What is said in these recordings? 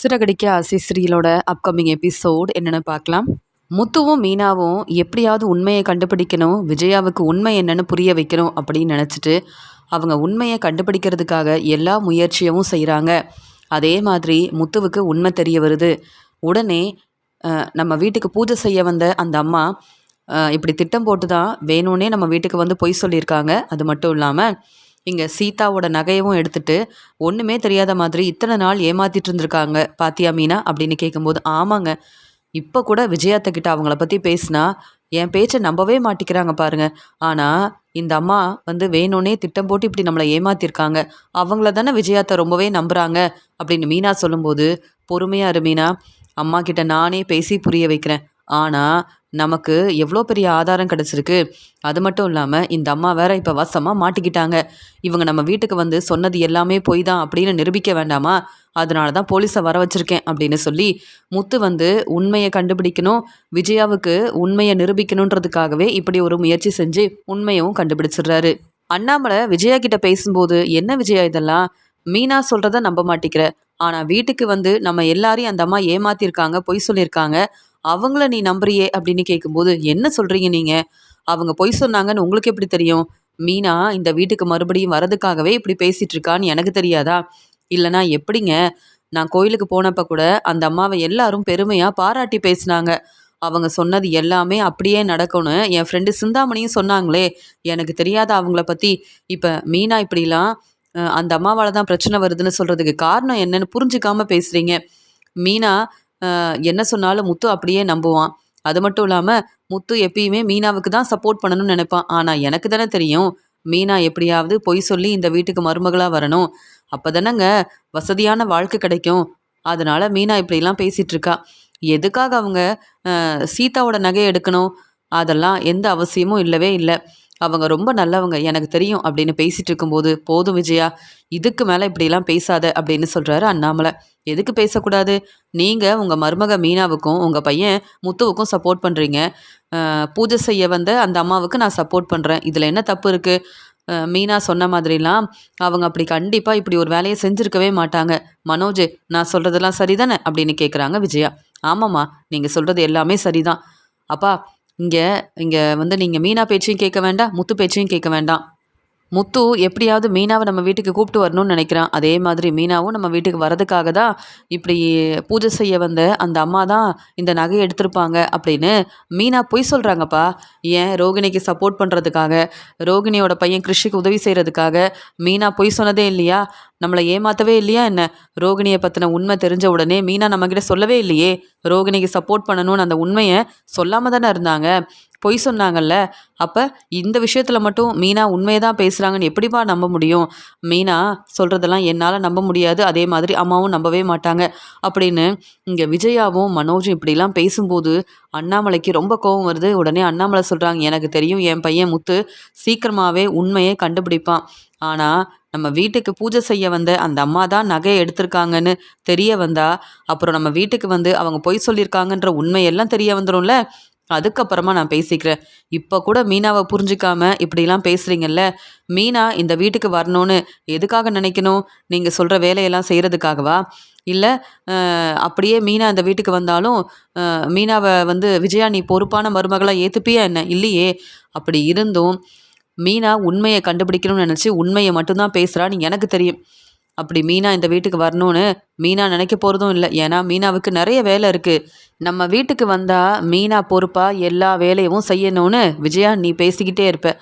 சிறகடிக்க ஆசை சீரியலோட upcoming episode என்னென்னு பார்க்கலாம். முத்துவும் மீனாவும் எப்படியாவது உண்மையை கண்டுபிடிக்கணும், விஜயாவுக்கு உண்மை என்னன்னு புரிய வைக்கணும் அப்படின்னு நினச்சிட்டு அவங்க உண்மையை கண்டுபிடிக்கிறதுக்காக எல்லா முயற்சியவும் செய்கிறாங்க. அதே மாதிரி முத்துவுக்கு உண்மை தெரிய வருது. உடனே நம்ம வீட்டுக்கு பூஜை செய்ய வந்த அந்த அம்மா இப்படி திட்டம் போட்டு தான் வேணும்னே நம்ம வீட்டுக்கு வந்து பொய் சொல்லியிருக்காங்க. அது மட்டும் இல்லாமல் இங்கே சீதாவோட நகையவும் எடுத்துட்டு ஒன்றுமே தெரியாத மாதிரி இத்தனை நாள் ஏமாத்திட்டு இருந்திருக்காங்க பாத்தியா மீனா அப்படின்னு கேட்கும்போது, ஆமாங்க, இப்போ கூட விஜயாத்த கிட்ட அவங்கள பற்றி பேசினா என் பேச்சை நம்பவே மாட்டிக்கிறாங்க பாருங்க. ஆனால் இந்த அம்மா வந்து வேணும்னே திட்டம் போட்டு இப்படி நம்மளை ஏமாத்திருக்காங்க, அவங்கள தானே விஜயாத்த ரொம்பவே நம்புகிறாங்க அப்படின்னு மீனா சொல்லும்போது, பொறுமையாக இரு மீனா, அம்மா கிட்ட நானே பேசி புரிய வைக்கிறேன். ஆனால் நமக்கு எவ்வளோ பெரிய ஆதாரம் கிடச்சிருக்கு. அது மட்டும் இல்லாமல் இந்த அம்மா வேற இப்போ வசமாக மாட்டிக்கிட்டாங்க. இவங்க நம்ம வீட்டுக்கு வந்து சொன்னது எல்லாமே பொய் தான் அப்படின்னு நிரூபிக்க வேண்டாமா? அதனால தான் போலீஸை வர வச்சுருக்கேன் அப்படின்னு சொல்லி முத்து வந்து உண்மையை கண்டுபிடிக்கணும், விஜயாவுக்கு உண்மையை நிரூபிக்கணுன்றதுக்காகவே இப்படி ஒரு முயற்சி செஞ்சு உண்மையும் கண்டுபிடிச்சிடுறாரு. அண்ணாமலை விஜயா கிட்ட பேசும்போது, என்ன விஜயா இதெல்லாம், மீனா சொல்கிறத நம்ப மாட்டேங்கிற, ஆனால் வீட்டுக்கு வந்து நம்ம எல்லாரையும் அந்த அம்மா ஏமாத்திருக்காங்க, பொய் சொல்லியிருக்காங்க, அவங்கள நீ நம்புறியே அப்படின்னு கேட்கும்போது, என்ன சொல்கிறீங்க நீங்கள், அவங்க பொய் சொன்னாங்கன்னு உங்களுக்கு எப்படி தெரியும்? மீனா இந்த வீட்டுக்கு மறுபடியும் வரதுக்காகவே இப்படி பேசிகிட்டு இருக்கான்னு எனக்கு தெரியாதா? இல்லைனா எப்படிங்க? நான் கோயிலுக்கு போனப்போ கூட அந்த அம்மாவை எல்லாரும் பெருமையாக பாராட்டி பேசினாங்க. அவங்க சொன்னது எல்லாமே அப்படியே நடக்கும்னு என் ஃப்ரெண்டு சிந்தாமணியும் சொன்னாங்களே, எனக்கு தெரியாத அவங்கள பற்றி. இப்போ மீனா இப்படிலாம் அந்த அம்மாவால் தான் பிரச்சனை வருதுன்னு சொல்கிறதுக்கு காரணம் என்னன்னு புரிஞ்சுக்காமல் பேசுகிறீங்க. மீனா என்ன சொன்னாலும் முத்து அப்படியே நம்புவான். அது மட்டும் இல்லாமல் முத்து எப்பயுமே மீனாவுக்கு தான் சப்போர்ட் பண்ணணும்னு நினைப்பான். ஆனால் எனக்கு தானே தெரியும், மீனா எப்படியாவது பொய் சொல்லி இந்த வீட்டுக்கு மருமகளாக வரணும், அப்போ தானேங்க வசதியான வாழ்க்கை கிடைக்கும். அதனால் மீனா இப்படிலாம் பேசிகிட்டு இருக்கா. எதுக்காக அவங்க சீதாவோட நகையை எடுக்கணும்? அதெல்லாம் எந்த அவசியமும் இல்லவே இல்லை. அவங்க ரொம்ப நல்லவங்க, எனக்கு தெரியும் அப்படின்னு பேசிகிட்டு இருக்கும்போது, போதும் விஜயா, இதுக்கு மேலே இப்படிலாம் பேசாத அப்படின்னு சொல்கிறாரு அண்ணாமலை. எதுக்கு பேசக்கூடாது? நீங்கள் உங்கள் மருமக மீனாவுக்கும் உங்கள் பையன் முத்துவுக்கும் சப்போர்ட் பண்ணுறீங்க. பூஜை செய்ய வந்த அந்த அம்மாவுக்கு நான் சப்போர்ட் பண்ணுறேன். இதில் என்ன தப்பு இருக்குது? மீனா சொன்ன மாதிரிலாம் அவங்க அப்படி கண்டிப்பாக இப்படி ஒரு வேலையை செஞ்சுருக்கவே மாட்டாங்க. மனோஜ், நான் சொல்கிறதெல்லாம் சரிதானே அப்படின்னு கேட்குறாங்க விஜயா. ஆமாம்மா, நீங்கள் சொல்கிறது எல்லாமே சரிதான். அப்பா, இங்கே இங்கே வந்து நீங்கள் மீனா பேச்சையும் கேட்க வேண்டாம், முத்து பேச்சையும் கேட்க வேண்டாம். முத்து எப்படியாவது மீனாவை நம்ம வீட்டுக்கு கூப்பிட்டு வரணும்னு நினைக்கிறான். அதே மாதிரி மீனாவும் நம்ம வீட்டுக்கு வரதுக்காக தான் இப்படி பூஜை செய்ய வந்த அந்த அம்மா தான் இந்த நகையை எடுத்திருப்பாங்க அப்படின்னு மீனா பொய் சொல்கிறாங்கப்பா. ஏன் ரோகிணிக்கு சப்போர்ட் பண்ணுறதுக்காக, ரோகிணியோட பையன் கிருஷிக்கு உதவி செய்கிறதுக்காக மீனா பொய் சொன்னதே இல்லையா? நம்மளை ஏமாற்றவே இல்லையா என்ன? ரோகிணியை பற்றின உண்மை தெரிஞ்ச உடனே மீனா நம்மக்கிட்ட சொல்லவே இல்லையே. ரோகிணிக்கு சப்போர்ட் பண்ணணும்னு அந்த உண்மையை சொல்லாமல் தானே இருந்தாங்க, பொய் சொன்னாங்கல்ல. அப்போ இந்த விஷயத்தில் மட்டும் மீனா உண்மையை தான் பேசுகிறாங்கன்னு எப்படிப்பா நம்ப முடியும்? மீனா சொல்கிறதெல்லாம் என்னால் நம்ப முடியாது, அதே மாதிரி அம்மாவும் நம்பவே மாட்டாங்க அப்படின்னு இங்கே விஜயாவும் மனோஜும் இப்படிலாம் பேசும்போது அண்ணாமலைக்கு ரொம்ப கோபம் வருது. உடனே அண்ணாமலை சொல்கிறாங்க, எனக்கு தெரியும் என் பையன் முத்து சீக்கிரமாகவே உண்மையை கண்டுபிடிப்பான். ஆனால் நம்ம வீட்டுக்கு பூஜை செய்ய வந்த அந்த அம்மா தான் நகையை எடுத்திருக்காங்கன்னு தெரிய வந்தா அப்புறம் நம்ம வீட்டுக்கு வந்து அவங்க பொய் சொல்லியிருக்காங்கன்ற உண்மையெல்லாம் தெரிய வந்துடும்ல. அதுக்கப்புறமா நான் பேசிக்கிறேன். இப்போ கூட மீனாவை புரிஞ்சுக்காம இப்படிலாம் பேசுகிறீங்கல்ல. மீனா இந்த வீட்டுக்கு வரணும்னு எதுக்காக நினைக்கணும்? நீங்கள் சொல்கிற வேலையெல்லாம் செய்கிறதுக்காகவா? இல்லை அப்படியே மீனா இந்த வீட்டுக்கு வந்தாலும் மீனாவை வந்து விஜயா நீ பொறுப்பான மருமகளாக ஏற்றுப்பியா என்ன? இல்லையே. அப்படி இருந்தும் மீனா உண்மையை கண்டுபிடிக்கணும்னு நினச்சி உண்மையை மட்டும்தான் பேசுகிறான்னு எனக்கு தெரியும். அப்படி மீனா இந்த வீட்டுக்கு வரணும்னு மீனா நினைக்க போகிறதும் இல்லை. ஏன்னா மீனாவுக்கு நிறைய வேலை இருக்குது. நம்ம வீட்டுக்கு வந்தால் மீனா பொறுப்பாக எல்லா வேலையும் செய்யணும்னு விஜயா நீ பேசிக்கிட்டே இருப்ப.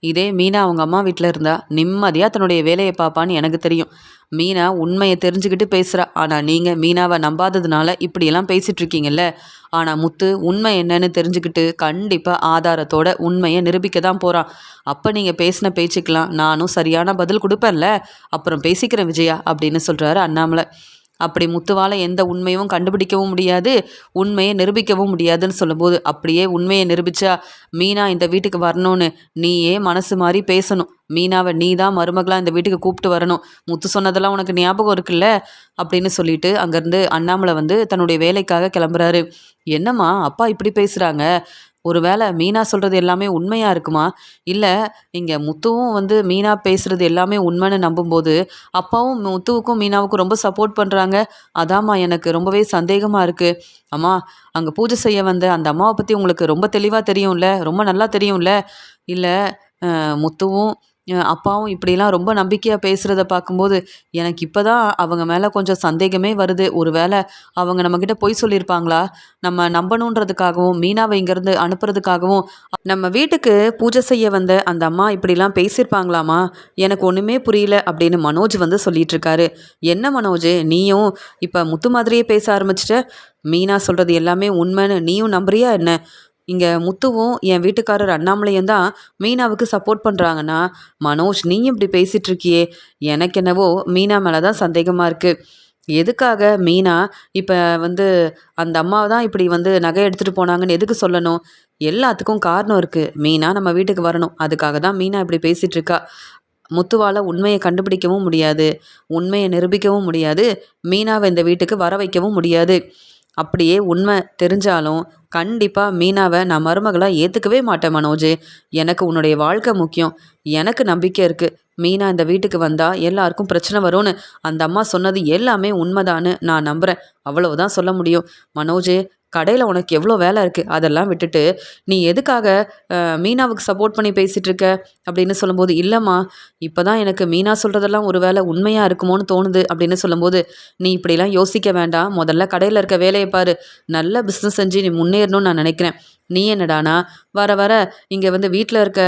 இதே மீனா அவங்க அம்மா வீட்டில் இருந்தால் நிம்மதியாக தன்னுடைய வேலையை பார்ப்பான்னு எனக்கு தெரியும். மீனா உண்மையை தெரிஞ்சுக்கிட்டு பேசுகிறா. ஆனால் நீங்கள் மீனாவை நம்பாததுனால இப்படியெல்லாம் பேசிகிட்ருக்கீங்கல்ல. ஆனால் முத்து உண்மை என்னன்னு தெரிஞ்சுக்கிட்டு கண்டிப்பாக ஆதாரத்தோட உண்மையை நிரூபிக்க தான் போகிறான். அப்போ நீங்கள் பேசின பேச்சுக்கெலாம் நானும் சரியான பதில் கொடுப்பேன்ல. அப்புறம் பேசிக்கிறேன் விஜயா அப்படின்னு சொல்கிறாரு அண்ணாமலை. அப்படி முத்துவால் எந்த உண்மையும் கண்டுபிடிக்கவும் முடியாது, உண்மையை நிரூபிக்கவும் முடியாதுன்னு சொல்லும்போது, அப்படியே உண்மையை நிரூபித்தா மீனா இந்த வீட்டுக்கு வரணும்னு நீயே மனசு மாதிரி பேசணும். மீனாவை நீ தான் மருமகளாக இந்த வீட்டுக்கு கூப்பிட்டு வரணும். முத்து சொன்னதெல்லாம் உனக்கு ஞாபகம் இருக்குல்ல அப்படின்னு சொல்லிட்டு அங்கேருந்து அண்ணாமலை வந்து தன்னுடைய வேலைக்காக கிளம்புறாரு. என்னம்மா அப்பா இப்படி பேசுகிறாங்க? ஒருவேளை மீனா சொல்கிறது எல்லாமே உண்மையாக இருக்குமா? இல்லை இங்கே முத்துவும் வந்து மீனா பேசுகிறது எல்லாமே உண்மைன்னு நம்பும்போது அப்பாவும் முத்துவுக்கும் மீனாவுக்கும் ரொம்ப சப்போர்ட் பண்ணுறாங்க. அதாம்மா எனக்கு ரொம்பவே சந்தேகமாக இருக்குது. அம்மா, அங்கே பூஜை செய்ய வந்த அந்த அம்மாவை பற்றி உங்களுக்கு ரொம்ப தெளிவாக தெரியும்ல, ரொம்ப நல்லா தெரியும்ல? இல்லை முத்துவும் அப்பாவும் இப்படிலாம் ரொம்ப நம்பிக்கையாக பேசுகிறத பார்க்கும்போது எனக்கு இப்போ தான் அவங்க மேலே கொஞ்சம் சந்தேகமே வருது. ஒரு வேளை அவங்க நம்மக்கிட்ட பொய் சொல்லியிருப்பாங்களா? நம்ம நம்பணுன்றதுக்காகவும் மீனாவை இங்கேருந்து அனுப்புறதுக்காகவும் நம்ம வீட்டுக்கு பூஜை செய்ய வந்த அந்த அம்மா இப்படிலாம் பேசியிருப்பாங்களாமா? எனக்கு ஒன்றுமே புரியல அப்படின்னு மனோஜ் வந்து சொல்லிட்டு இருக்காரு. என்ன மனோஜ், நீயும் இப்போ முத்து மாதிரியே பேச ஆரம்பிச்சிட்ட? மீனா சொல்கிறது எல்லாமே உண்மைன்னு நீயும் நம்புறியா என்ன? இங்கே முத்துவும் என் வீட்டுக்காரர் அண்ணாமலையும் தான் மீனாவுக்கு சப்போர்ட் பண்ணுறாங்கன்னா, மனோஜ் நீயும் இப்படி பேசிகிட்டு இருக்கியே, எனக்கு என்னவோ மீனா மேலே தான் சந்தேகமாக இருக்குது. எதுக்காக மீனா இப்போ வந்து அந்த அம்மாவை தான் இப்படி வந்து நகை எடுத்துகிட்டு போனாங்கன்னு எதுக்கு சொல்லணும்? எல்லாத்துக்கும் காரணம் இருக்குது. மீனா நம்ம வீட்டுக்கு வரணும், அதுக்காக தான் மீனா இப்படி பேசிகிட்டு இருக்கா. முத்துவால் உண்மையை கண்டுபிடிக்கவும் முடியாது, உண்மையை நிரூபிக்கவும் முடியாது, மீனாவை இந்த வீட்டுக்கு வர வைக்கவும் முடியாது. அப்படியே உண்மை தெரிஞ்சாலும் கண்டிப்பாக மீனாவை நான் மருமகளாக ஏற்றுக்கவே மாட்டேன் மனோஜ். எனக்கு உன்னுடைய வாழ்க்கை முக்கியம். எனக்கு நம்பிக்கை இருக்குது, மீனா இந்த வீட்டுக்கு வந்தால் எல்லாருக்கும் பிரச்சனை வரும்னு. அந்த அம்மா சொன்னது எல்லாமே உண்மைதான்னு நான் நம்புகிறேன். அவ்வளவுதான் சொல்ல முடியும். மனோஜ், கடையில் உனக்கு எவ்வளோ வேலை இருக்குது, அதெல்லாம் விட்டுட்டு நீ எதுக்காக மீனாவுக்கு சப்போர்ட் பண்ணி பேசிகிட்டு இருக்க அப்படின்னு சொல்லும்போது, இல்லைம்மா, இப்போ தான் எனக்கு மீனா சொல்கிறதெல்லாம் ஒரு வேளை உண்மையாக இருக்குமோன்னு தோணுது அப்படின்னு சொல்லும்போது, நீ இப்படிலாம் யோசிக்க வேண்டாம், முதல்ல கடையில் இருக்க வேலையை பாரு, நல்ல பிஸ்னஸ் செஞ்சு நீ முன்னேறணும்னு நான் நினைக்கிறேன். நீ என்னடானா வர வர இங்கே வந்து வீட்டில் இருக்க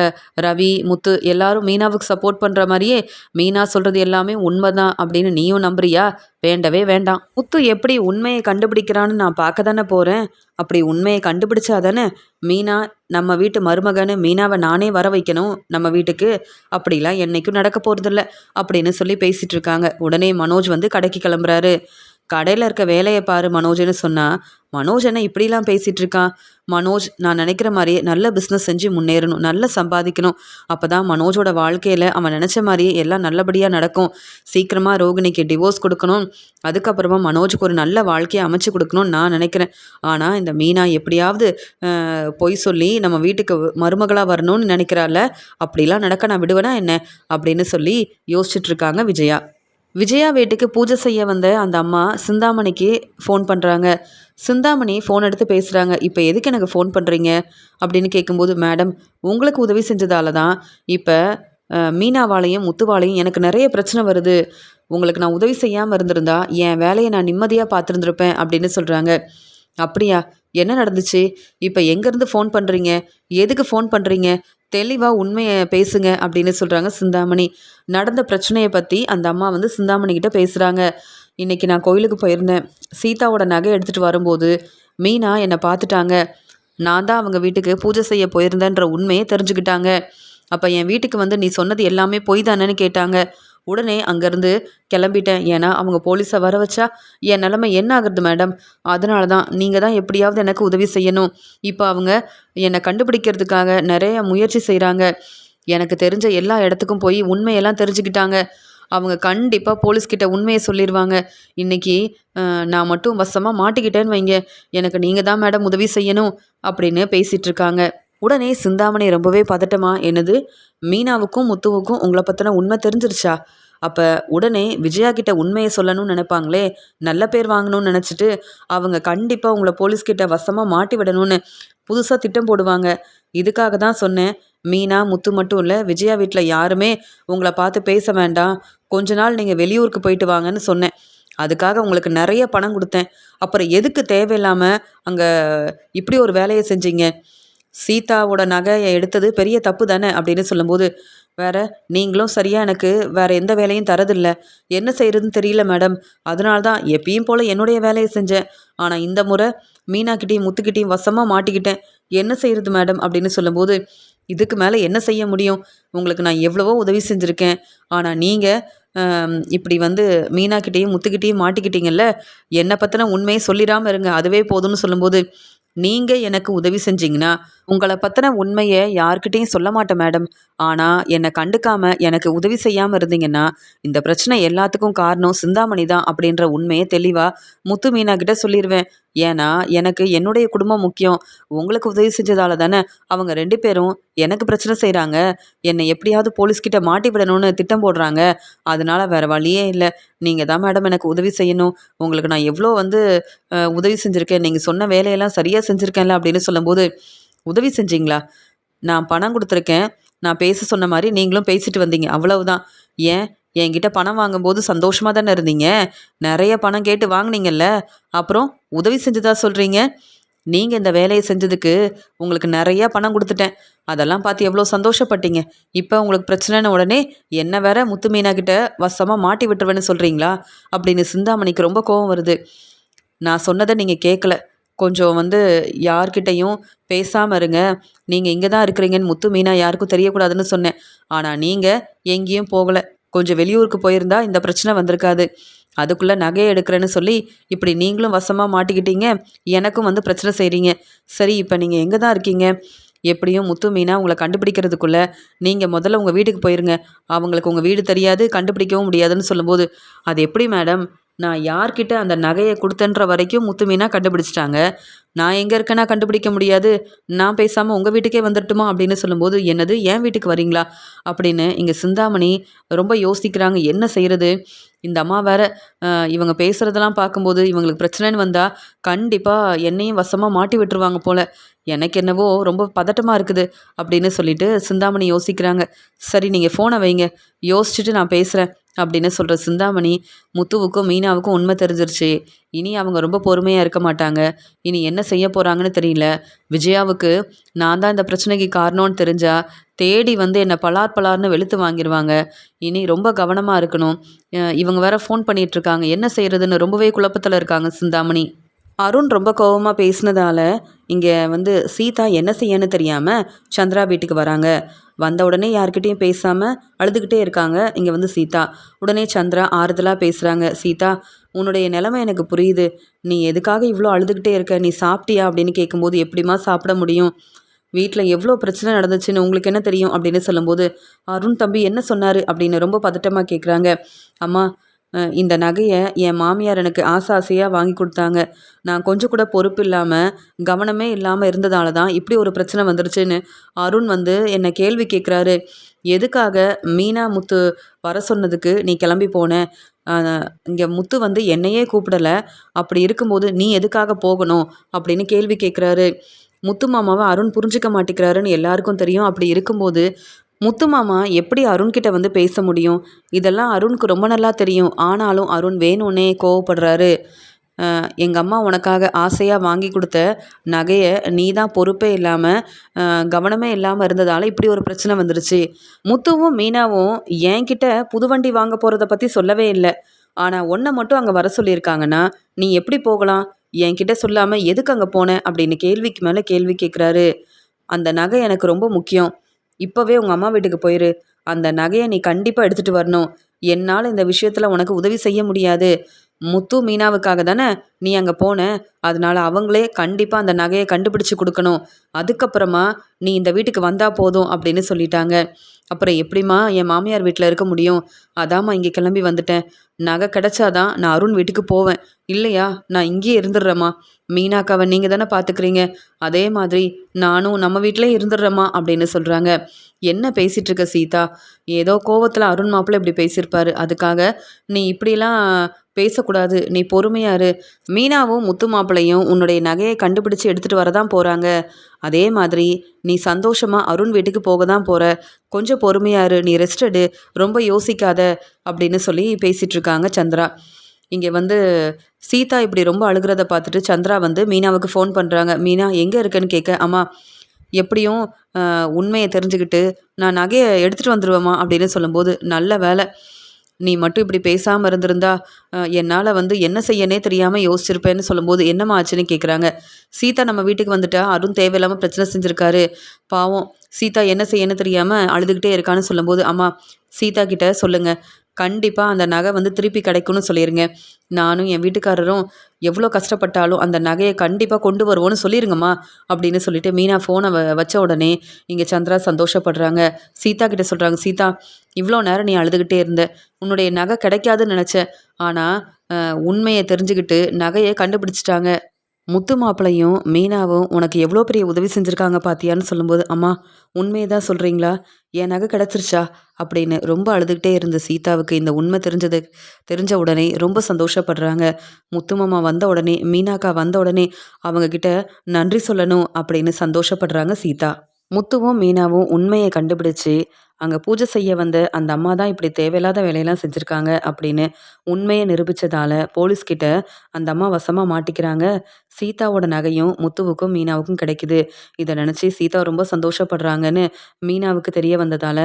ரவி, முத்து எல்லாரும் மீனாவுக்கு சப்போர்ட் பண்ணுற மாதிரியே மீனா சொல்கிறது எல்லாமே உண்மைதான் அப்படின்னு நீயும் நம்புறியா? வேண்டவே வேண்டாம். முத்து எப்படி உண்மையை கண்டுபிடிக்கிறான்னு நான் பார்க்க தானே போகிறேன். அப்படி உண்மையை கண்டுபிடிச்சா தானே மீனா நம்ம வீட்டு மருமகன்னு மீனாவை நானே வர வைக்கணும் நம்ம வீட்டுக்கு. அப்படிலாம் என்னைக்கும் நடக்க போகிறதில்ல அப்படின்னு சொல்லி பேசிகிட்டு இருக்காங்க. உடனே மனோஜ் வந்து கடைக்கு கிளம்புறாரு. கடையில் இருக்க வேலையை பாரு மனோஜ்னு சொன்னால், மனோஜ் என்ன இப்படிலாம் பேசிகிட்டு இருக்கான்? மனோஜ் நான் நினைக்கிற மாதிரியே நல்ல பிஸ்னஸ் செஞ்சு முன்னேறணும், நல்லா சம்பாதிக்கணும். அப்போ தான் மனோஜோட வாழ்க்கையில் அவன் நினச்ச மாதிரியே எல்லாம் நல்லபடியாக நடக்கும். சீக்கிரமாக ரோகிணிக்கு டிவோர்ஸ் கொடுக்கணும், அதுக்கப்புறமா மனோஜுக்கு ஒரு நல்ல வாழ்க்கையை அமைச்சு கொடுக்கணும்னு நான் நினைக்கிறேன். ஆனால் இந்த மீனா எப்படியாவது பொய் சொல்லி நம்ம வீட்டுக்கு மருமகளாக வரணும்னு நினைக்கிறாள். அப்படிலாம் நடக்க நான் விடுவேனா என்ன அப்படின்னு சொல்லி யோசிச்சுட்டு இருக்காங்க விஜயா. விஜயா வீட்டுக்கு பூஜை செய்ய வந்த அந்த அம்மா சிந்தாமணிக்கு ஃபோன் பண்ணுறாங்க. சிந்தாமணி ஃபோன் எடுத்து பேசுகிறாங்க. இப்போ எதுக்கு எனக்கு ஃபோன் பண்ணுறீங்க அப்படின்னு கேட்கும்போது, மேடம், உங்களுக்கு உதவி செஞ்சதால தான் இப்போ மீனாவாலையும் முத்துவாலையும் எனக்கு நிறைய பிரச்சனை வருது. உங்களுக்கு நான் உதவி செய்யாமல் இருந்திருந்தா என் வேலையை நான் நிம்மதியாக பார்த்துருந்துருப்பேன் அப்படின்னு சொல்கிறாங்க. அப்படியா, என்ன நடந்துச்சு? இப்போ எங்கேருந்து ஃபோன் பண்ணுறீங்க? எதுக்கு ஃபோன் பண்ணுறீங்க? தெளிவாக உண்மையை பேசுங்க அப்படின்னு சொல்கிறாங்க சிந்தாமணி. நடந்த பிரச்சனையை பற்றி அந்த அம்மா வந்து சிந்தாமணிக்கிட்ட பேசுகிறாங்க. இன்றைக்கி நான் கோயிலுக்கு போயிருந்தேன். சீதாவோட நகை எடுத்துகிட்டு வரும்போது மீனா என்னை பார்த்துட்டாங்க. நான் தான் அவங்க வீட்டுக்கு பூஜை செய்ய போயிருந்தேன்ற உண்மையை தெரிஞ்சுக்கிட்டாங்க. அப்போ என் வீட்டுக்கு வந்து நீ சொன்னது எல்லாமே பொய் தானேன்னு கேட்டாங்க. உடனே அங்கேருந்து கிளம்பிட்டேன். ஏன்னா அவங்க போலீஸை வர வச்சா என் நிலைமை என்ன ஆகுறது மேடம்? அதனால தான் நீங்கள் தான் எப்படியாவது எனக்கு உதவி செய்யணும். இப்போ அவங்க என்னை கண்டுபிடிக்கிறதுக்காக நிறைய முயற்சி செய்கிறாங்க. எனக்கு தெரிஞ்ச எல்லா இடத்துக்கும் போய் உண்மையெல்லாம் தெரிஞ்சுக்கிட்டாங்க. அவங்க கண்டிப்பாக போலீஸ்கிட்ட உண்மையை சொல்லிடுவாங்க. இன்றைக்கி நான் மட்டும் வசமாக மாட்டிக்கிட்டேன்னு வைங்க, எனக்கு நீங்கள் தான் மேடம் உதவி செய்யணும் அப்படின்னு பேசிகிட்டு இருக்காங்க. உடனே சிந்தாமணி ரொம்பவே பதட்டமா, என்னது, மீனாவுக்கும் முத்துவுக்கும் உங்களை பற்றின உண்மை தெரிஞ்சிருச்சா? அப்போ உடனே விஜயா கிட்ட உண்மையை சொல்லணும்னு நினைப்பாங்களே, நல்ல பேர் வாங்கணும்னு நினச்சிட்டு அவங்க கண்டிப்பாக உங்களை போலீஸ்கிட்ட வசமாக மாட்டி விடணும்னு புதுசாக திட்டம் போடுவாங்க. இதுக்காக தான் சொன்னேன், மீனா முத்து மட்டும் இல்லை, விஜயா வீட்டில் யாருமே உங்களை பார்த்து பேச வேண்டாம், கொஞ்ச நாள் நீங்கள் வெளியூருக்கு போயிட்டு வாங்கன்னு சொன்னேன். அதுக்காக உங்களுக்கு நிறைய பணம் கொடுத்தேன். அப்புறம் எதுக்கு தேவையில்லாமல் அங்கே இப்படி ஒரு வேலையை செஞ்சீங்க? சீதாவோட நகையை எடுத்தது பெரிய தப்பு தானே அப்படின்னு சொல்லும்போது, வேற நீங்களும் சரியாக எனக்கு வேற எந்த வேலையும் தரதில்லை, என்ன செய்யறதுன்னு தெரியல மேடம், அதனால தான் எப்பயும் போல் என்னுடைய வேலையை செஞ்சேன். ஆனால் இந்த முறை மீனாக்கிட்டேயும் முத்துக்கிட்டேயும் வசமாக மாட்டிக்கிட்டேன், என்ன செய்கிறது மேடம் அப்படின்னு சொல்லும்போது, இதுக்கு மேலே என்ன செய்ய முடியும்? உங்களுக்கு நான் எவ்வளவோ உதவி செஞ்சுருக்கேன். ஆனால் நீங்கள் இப்படி வந்து மீனாக்கிட்டேயும் முத்துக்கிட்டேயும் மாட்டிக்கிட்டீங்கல்ல, என்னை பற்றின உண்மையை சொல்லிடாமல் இருங்க, அதுவே போதும்னு சொல்லும்போது, நீங்கள் எனக்கு உதவி செஞ்சீங்கன்னா உங்களை பற்றின உண்மையை யார்கிட்டையும் சொல்ல மாட்டேன் மேடம். ஆனால் என்னை கண்டுக்காமல் எனக்கு உதவி செய்யாமல் இருந்தீங்கன்னா இந்த பிரச்சனை எல்லாத்துக்கும் காரணம் சிந்தாமணி தான் அப்படின்ற உண்மையை தெளிவாக முத்து மீனா கிட்ட சொல்லிடுவேன். ஏன்னா எனக்கு என்னுடைய குடும்பம் முக்கியம். உங்களுக்கு உதவி செஞ்சதால தானே அவங்க 2 பேரும் எனக்கு பிரச்சனை செய்கிறாங்க. என்னை எப்படியாவது போலீஸ்கிட்ட மாட்டி விடணும்னு திட்டம் போடுறாங்க. அதனால வேற வழியே இல்லை. நீங்கள் தான் மேடம் எனக்கு உதவி செய்யணும். உங்களுக்கு நான் எவ்வளோ வந்து உதவி செஞ்சுருக்கேன். நீங்கள் சொன்ன வேலையெல்லாம் சரியாக செஞ்சுருக்கேன்ல அப்படின்னு சொல்லும்போது, உதவி செஞ்சீங்களா? நான் பணம் குடுத்துருக்கேன். நான் பேச சொன்ன மாரி நீங்களும் பேசிட்டு வந்தீங்க. அவ்வளவுதான். ஏன் என்கிட்ட பணம் வாங்கும்போது சந்தோஷமா தானே இருந்தீங்க? நெறைய பணம் கேட்டு வாங்குனீங்கல்ல. அப்புறம் உதவி செஞ்சதா சொல்றீங்க? நீங்க இந்த வேலைய செஞ்சதுக்கு உங்களுக்கு நெறைய பணம் குடுத்துட்டேன். அதெல்லாம் பார்த்து எவ்வளோ சந்தோஷப்பட்டீங்க. இப்ப உங்களுக்கு பிரச்சனைன உடனே என்ன வேற முத்து மீனா கிட்ட வசமா மாட்டி விட்டுருவேன்னு சொல்றீங்களா? அப்படின்னு சிந்தாமணிக்கு ரொம்ப கோவம் வருது. நான் சொன்னத நீங்க கேட்கல. கொஞ்சம் வந்து யார்கிட்டயும் பேசாம இருங்க. நீங்க இங்க தான் இருக்கிறீங்கன்னு முத்து, மீனா யாருக்கும் தெரியக்கூடாதுன்னு சொன்னேன். ஆனா நீங்க எங்கேயும் போகல. கொஞ்சம் வெளியூருக்கு போயிருந்தா இந்த பிரச்சனை வந்திருக்காது. அதுக்குள்ள நகைய எடுக்கிறேன்னு சொல்லி, இப்படி நீங்களும் வசமா மாட்டிக்கிட்டீங்க. எனக்கும் வந்து பிரச்சனை செய்றீங்க. சரி, இப்ப நீங்க எங்க தான் இருக்கீங்க? எப்படியும் முத்து, மீனா உங்கள கண்டுபிடிக்கிறதுக்குள்ள நீங்க முதல்ல உங்க வீட்டுக்கு போயிருங்க. அவங்களுக்கு உங்க வீடு தெரியாது, கண்டுபிடிக்கவும் முடியாதுன்னு சொல்லும்போது, அது எப்படி மேடம்? நான் யார்கிட்ட அந்த நகைய குடுத்தேன்ற வரைக்கும் முத்து, மீனா கண்டுபிடிச்சுட்டாங்க. நான் எங்க இருக்கேன்னா கண்டுபிடிக்க முடியாது. நான் பேசாம உங்க வீட்டுக்கே வந்துரட்டுமா? அப்படின்னு சொல்லும்போது, என்னது என் வீட்டுக்கு வரீங்களா? அப்படின்னு இங்க சிந்தாமணி ரொம்ப யோசிக்கிறாங்க. என்ன செய்றது? இந்த அம்மா வேற இவங்க பேசுறதெல்லாம் பார்க்கும்போது, இவங்களுக்கு பிரச்சனைன்னு வந்தா, கண்டிப்பா என்னையும் வசமா மாட்டி விட்டுருவாங்க போல. எனக்கு என்னவோ ரொம்ப பதட்டமா இருக்குது அப்படின்னு சொல்லிட்டு சிந்தாமணி யோசிக்கிறாங்க. சரி, நீங்க ஃபோனை வைங்க. யோசிச்சுட்டு நான் பேசுறேன் அப்படின்னு சொல்ற சிந்தாமணி, முத்துவுக்கும் மீனாவுக்கும் உண்மை தெரிஞ்சிருச்சு. இனி அவங்க ரொம்ப பொறுமையா இருக்க மாட்டாங்க. இனி என்ன செய்ய போறாங்கன்னு தெரியல. விஜயாவுக்கு நான் தான் இந்த பிரச்சனைக்கு காரணம்னு தெரிஞ்சா, தேடி வந்து என்ன பலார் பலார்னு வெளுத்து வாங்கிருவாங்க. இனி ரொம்ப கவனமா இருக்கணும். இவங்க வேற ஃபோன் பண்ணிட்டு இருக்காங்க. என்ன செய்யறதுன்னு ரொம்பவே குழப்பத்துல இருக்காங்க சிந்தாமணி. அருண் ரொம்ப கோவமா பேசினதால, இங்க வந்து சீதா என்ன செய்யன்னு தெரியாம சந்திரா வீட்டுக்கு வராங்க. வந்த உடனே யார்கிட்டயும் பேசாம அழுதுகிட்டே இருக்காங்க இங்க வந்து சீதா. உடனே சந்திரா ஆறுதலா பேசுறாங்க. "சீதா, உன்னுடைய நிலைமை எனக்கு புரியுது. நீ எதுக்காக இவ்ளோ அழுதுகிட்டே இருக்க? நீ சாப்பிட்டியா?" அப்படின்னு கேட்கும்போது, "எப்படிம்மா சாப்பிட முடியும்? வீட்ல எவ்வளோ பிரச்சனை நடந்துச்சுன்னு உங்களுக்கு என்ன தெரியும்?" அப்படின்னு சொல்லும்போது, "அருண் தம்பி என்ன சொன்னாரு?" அப்படின்னு ரொம்ப பதட்டமா கேட்குறாங்க. "அம்மா, இந்த நகைய என் மாமியார் எனக்கு ஆசை ஆசையா வாங்கி குடுத்தாங்க. நான் கொஞ்சம் கூட பொறுப்பு இல்லாம, கவனமே இல்லாம இருந்ததால தான் இப்படி ஒரு பிரச்சனை வந்துருச்சுன்னு" அருண் வந்து என்ன கேள்வி கேட்குறாரு. "எதுக்காக மீனா, முத்து வர சொன்னதுக்கு நீ கிளம்பி போன? அ இங்க முத்து வந்து என்னையே கூப்பிடல. அப்படி இருக்கும்போது நீ எதுக்காக போகணும்?" அப்படின்னு கேள்வி கேட்குறாரு. முத்து மாமாவ அருண் புரிஞ்சுக்க மாட்டேங்கிறாருன்னு எல்லாருக்கும் தெரியும். அப்படி இருக்கும்போது, முத்து மாமா எப்படி அருண்கிட்ட வந்து பேச முடியும்? இதெல்லாம் அருணுக்கு ரொம்ப நல்லா தெரியும். ஆனாலும் அருண் வேணும்னே கோவப்படுறாரு. எங்க அம்மா உனக்காக ஆசையா வாங்கி குடுத்த நகைய நீ தான் பொறுப்பே இல்லாம, அ கவனமே இல்லாம இருந்ததால இப்படி ஒரு பிரச்சனை வந்துருச்சு. முத்துவும், மீனாவும் என்கிட்ட புது வண்டி வாங்க போறத பத்தி சொல்லவே இல்ல. ஆனா உன்ன மட்டும் அங்க வர சொல்லியிருக்காங்கன்னா, நீ எப்படி போகலாம்? என்கிட்ட சொல்லாம எதுக்கு அங்க போன? அப்படின்னு கேள்விக்கு மேல கேள்வி கேட்குறாரு. அந்த நகை எனக்கு ரொம்ப முக்கியம். இப்பவே உங்க அம்மா வீட்டுக்கு போயிரு. அந்த நகைய நீ கண்டிப்பா எடுத்துட்டு வரணும். என்னால இந்த விஷயத்துல உனக்கு உதவி செய்ய முடியாது. முத்து, மீனாவுக்காக தானே நீ அங்க போன. அதனால அவங்களே கண்டிப்பா அந்த நகைய கண்டுபிடிச்சு குடுக்கணும். அதுக்கப்புறமா நீ இந்த வீட்டுக்கு வந்தா போதும் அப்படின்னு சொல்லிட்டாங்க. அப்புறம் எப்படிம்மா என் மாமியார் வீட்ல இருக்க முடியும்? அதாம்மா இங்க கிளம்பி வந்துட்டேன். நகை கிடைச்சாதான் நான் அருண் வீட்டுக்கு போவேன். இல்லையா நான் இங்கேயே இருந்துடுறேம்மா. மீனாக்காவ நீங்க தானே பார்த்துக்கிறீங்க. அதே மாதிரி நானும் நம்ம வீட்டிலே இருந்துடுறேம்மா அப்படின்னு சொல்றாங்க. என்ன பேசிட்டு இருக்க சீதா? ஏதோ கோவத்துல அருண் மாப்பிள்ளை இப்படி பேசியிருப்பாரு. அதுக்காக நீ இப்படிலாம் பேசக்கூடாது. நீ பொறுமையா இரு. மீனாவும் முத்து மாப்பிள்ளையும் உன்னுடைய நகையை கண்டுபிடிச்சு எடுத்துட்டு வரதான் போறாங்க. அதே மாதிரி நீ சந்தோஷமா அருண் வீட்டுக்கு போக தான் போற. கொஞ்சம் பொறுமையா இரு. நீ ரெஸ்ட் எடு. ரொம்ப யோசிக்காத அப்படின்னு சொல்லி பேசிட்டு இருக்காங்க சந்திரா. இங்க வந்து சீதா இப்படி ரொம்ப அழுகுறத பார்த்துட்டு சந்திரா வந்து மீனாவுக்கு ஃபோன் பண்றாங்க. மீனா எங்க இருக்கன்னு கேட்க, அம்மா எப்படியும் உண்மைய தெரிஞ்சுக்கிட்டு நான் நகைய எடுத்துட்டு வந்துருவேம்மா அப்படின்னு சொல்லும்போது, நல்ல வேளை. நீ மட்டும் இப்படி பேசாம இருந்திருந்தா, என்னால வந்து என்ன செய்யன்னே தெரியாம யோசிச்சிருப்பேன்னு சொல்லும்போது, என்னம்மா ஆச்சுன்னு கேட்குறாங்க. சீதா நம்ம வீட்டுக்கு வந்துட்டா, அருண் தேவையில்லாம பிரச்சனை செஞ்சிருக்காரு. பாவம் சீதா என்ன செய்யன்னு தெரியாம அழுதுகிட்டே இருக்கான்னு சொல்லும்போது, அம்மா சீதா கிட்ட சொல்லுங்க. கண்டிப்பா அந்த நகை வந்து திருப்பி கிடைக்கும்னு சொல்லிருங்க. நானும் என் வீட்டுக்காரரும் எவ்வளோ கஷ்டப்பட்டாலும் அந்த நகைய கண்டிப்பா கொண்டு வருவோம்னு சொல்லிருங்கம்மா அப்படின்னு சொல்லிட்டு மீனா ஃபோன வச்ச உடனே இங்க சந்திரா சந்தோஷப்படுறாங்க. சீதா கிட்ட சொல்றாங்க, சீதா இவ்வளோ நேரம் நீ அழுதுகிட்டே இருந்த. உன்னுடைய நகை கிடைக்காதுன்னு நினச்ச. ஆனா உண்மைய தெரிஞ்சுக்கிட்டு நகைய கண்டுபிடிச்சுட்டாங்க. முத்து மாப்பிளையும் மீனாவும் உனக்கு எவ்வளோ பெரிய உதவி செஞ்சுருக்காங்க பாத்தியான்னு சொல்லும்போது, அம்மா உண்மையை தான் சொல்கிறீங்களா? என் நகை கிடச்சிருச்சா அப்படின்னு ரொம்ப அழுதுகிட்டே இருந்த சீதாவுக்கு இந்த உண்மை தெரிஞ்ச உடனே ரொம்ப சந்தோஷப்படுறாங்க. முத்து மாமா வந்த உடனே, மீனாக்கா வந்த உடனே அவங்க கிட்ட நன்றி சொல்லணும் அப்படின்னு சந்தோஷப்படுறாங்க சீதா. முத்துவும் மீனாவும் உண்மையை கண்டுபிடிச்சு அங்கே பூஜை செய்ய வந்த அந்த அம்மா தான் இப்படி தேவையில்லாத வேலையெல்லாம் செஞ்சுருக்காங்க அப்படின்னு உண்மையை நிரூபித்ததால் போலீஸ்கிட்ட அந்த அம்மா வசமாக மாட்டிக்கிறாங்க. சீதாவோட நகையும் முத்துவுக்கும் மீனாவுக்கும் கிடைக்குது. இதை நினச்சி சீதா ரொம்ப சந்தோஷப்படுறாங்கன்னு மீனாவுக்கு தெரிய வந்ததால்,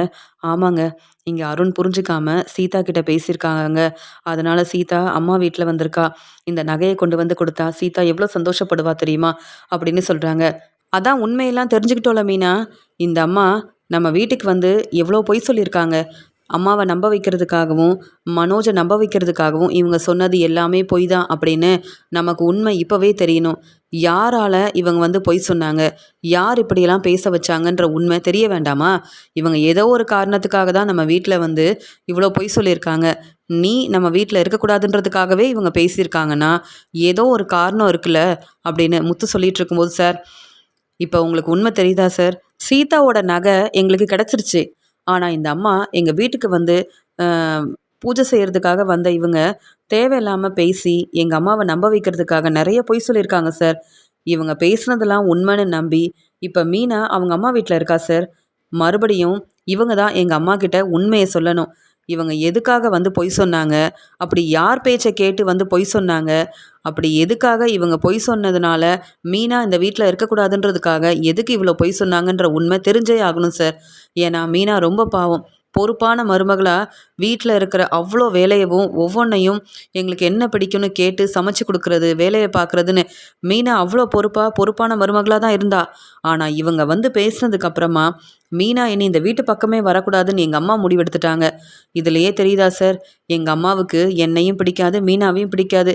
ஆமாங்க, இங்கே அருண் புரிஞ்சுக்காம சீதா கிட்ட பேசியிருக்காங்க. அதனால் சீதா அம்மா வீட்டில் வந்திருக்கா. இந்த நகையை கொண்டு வந்து கொடுத்தா சீதா எவ்வளோ சந்தோஷப்படுவா தெரியுமா அப்படின்னு சொல்கிறாங்க. அதான் உண்மையெல்லாம் தெரிஞ்சுக்கிட்டோல மீனா. இந்த அம்மா நம்ம வீட்டுக்கு வந்து எவ்வளோ பொய் சொல்லியிருக்காங்க. அம்மாவை நம்ப வைக்கிறதுக்காகவும், மனோஜை நம்ப வைக்கிறதுக்காகவும் இவங்க சொன்னது எல்லாமே பொய் தான் அப்படின்னு நமக்கு உண்மை இப்போவே தெரியணும். யாரால இவங்க வந்து பொய் சொன்னாங்க? யார் இப்படியெல்லாம் பேச வச்சாங்கன்ற உண்மை தெரிய வேண்டாமா? இவங்க ஏதோ ஒரு காரணத்துக்காக தான் நம்ம வீட்டில் வந்து இவ்வளோ பொய் சொல்லியிருக்காங்க. நீ நம்ம வீட்டில் இருக்கக்கூடாதுன்றதுக்காகவே இவங்க பேசியிருக்காங்கன்னா, ஏதோ ஒரு காரணம் இருக்குல்ல அப்படின்னு முத்து சொல்லிட்டு இருக்கும்போது, சார் இப்போ உங்களுக்கு உண்மை தெரியுதா சார்? சீதாவோட நகை எங்களுக்கு கிடச்சிருச்சு. ஆனால் இந்த அம்மா எங்கள் வீட்டுக்கு வந்து அ பூஜை செய்கிறதுக்காக வந்த இவங்க தேவையில்லாமல் பேசி எங்கள் அம்மாவை நம்ப வைக்கிறதுக்காக நிறைய பொய் சொல்லியிருக்காங்க சார். இவங்க பேசுனதெல்லாம் உண்மைன்னு நம்பி இப்போ மீனா அவங்க அம்மா வீட்டில் இருக்கா சார். மறுபடியும் இவங்க தான் எங்கள் அம்மா கிட்ட உண்மையை சொல்லணும். இவங்க எதுக்காக வந்து பொய் சொன்னாங்க? அப்படி யார் பேச்சை கேட்டு வந்து பொய் சொன்னாங்க? அப்படி எதுக்காக இவங்க பொய் சொன்னதுனால மீனா இந்த வீட்டில் இருக்கக்கூடாதுன்றதுக்காக எதுக்கு இவ்வளோ பொய் சொன்னாங்கன்ற உண்மை தெரிஞ்சே ஆகணும் சார். ஏன்னா மீனா ரொம்ப பாவம். பொறுப்பான மருமகளா வீட்டில் இருக்கிற அவ்வளோ வேலையவும் ஒவ்வொன்றையும் எங்களுக்கு என்ன பிடிக்கும்னு கேட்டு சமைச்சு கொடுக்கறது, வேலையை பார்க்குறதுன்னு மீனா அவ்வளோ பொறுப்பான மருமகளாக தான் இருந்தா. ஆனால் இவங்க வந்து பேசினதுக்கப்புறமா மீனா இனி இந்த வீட்டு பக்கமே வரக்கூடாதுன்னு எங்கள் அம்மா முடிவெடுத்துட்டாங்க. இதுலையே தெரியுதா சார், எங்கள் அம்மாவுக்கு என்னையும் பிடிக்காது, மீனாவையும் பிடிக்காது.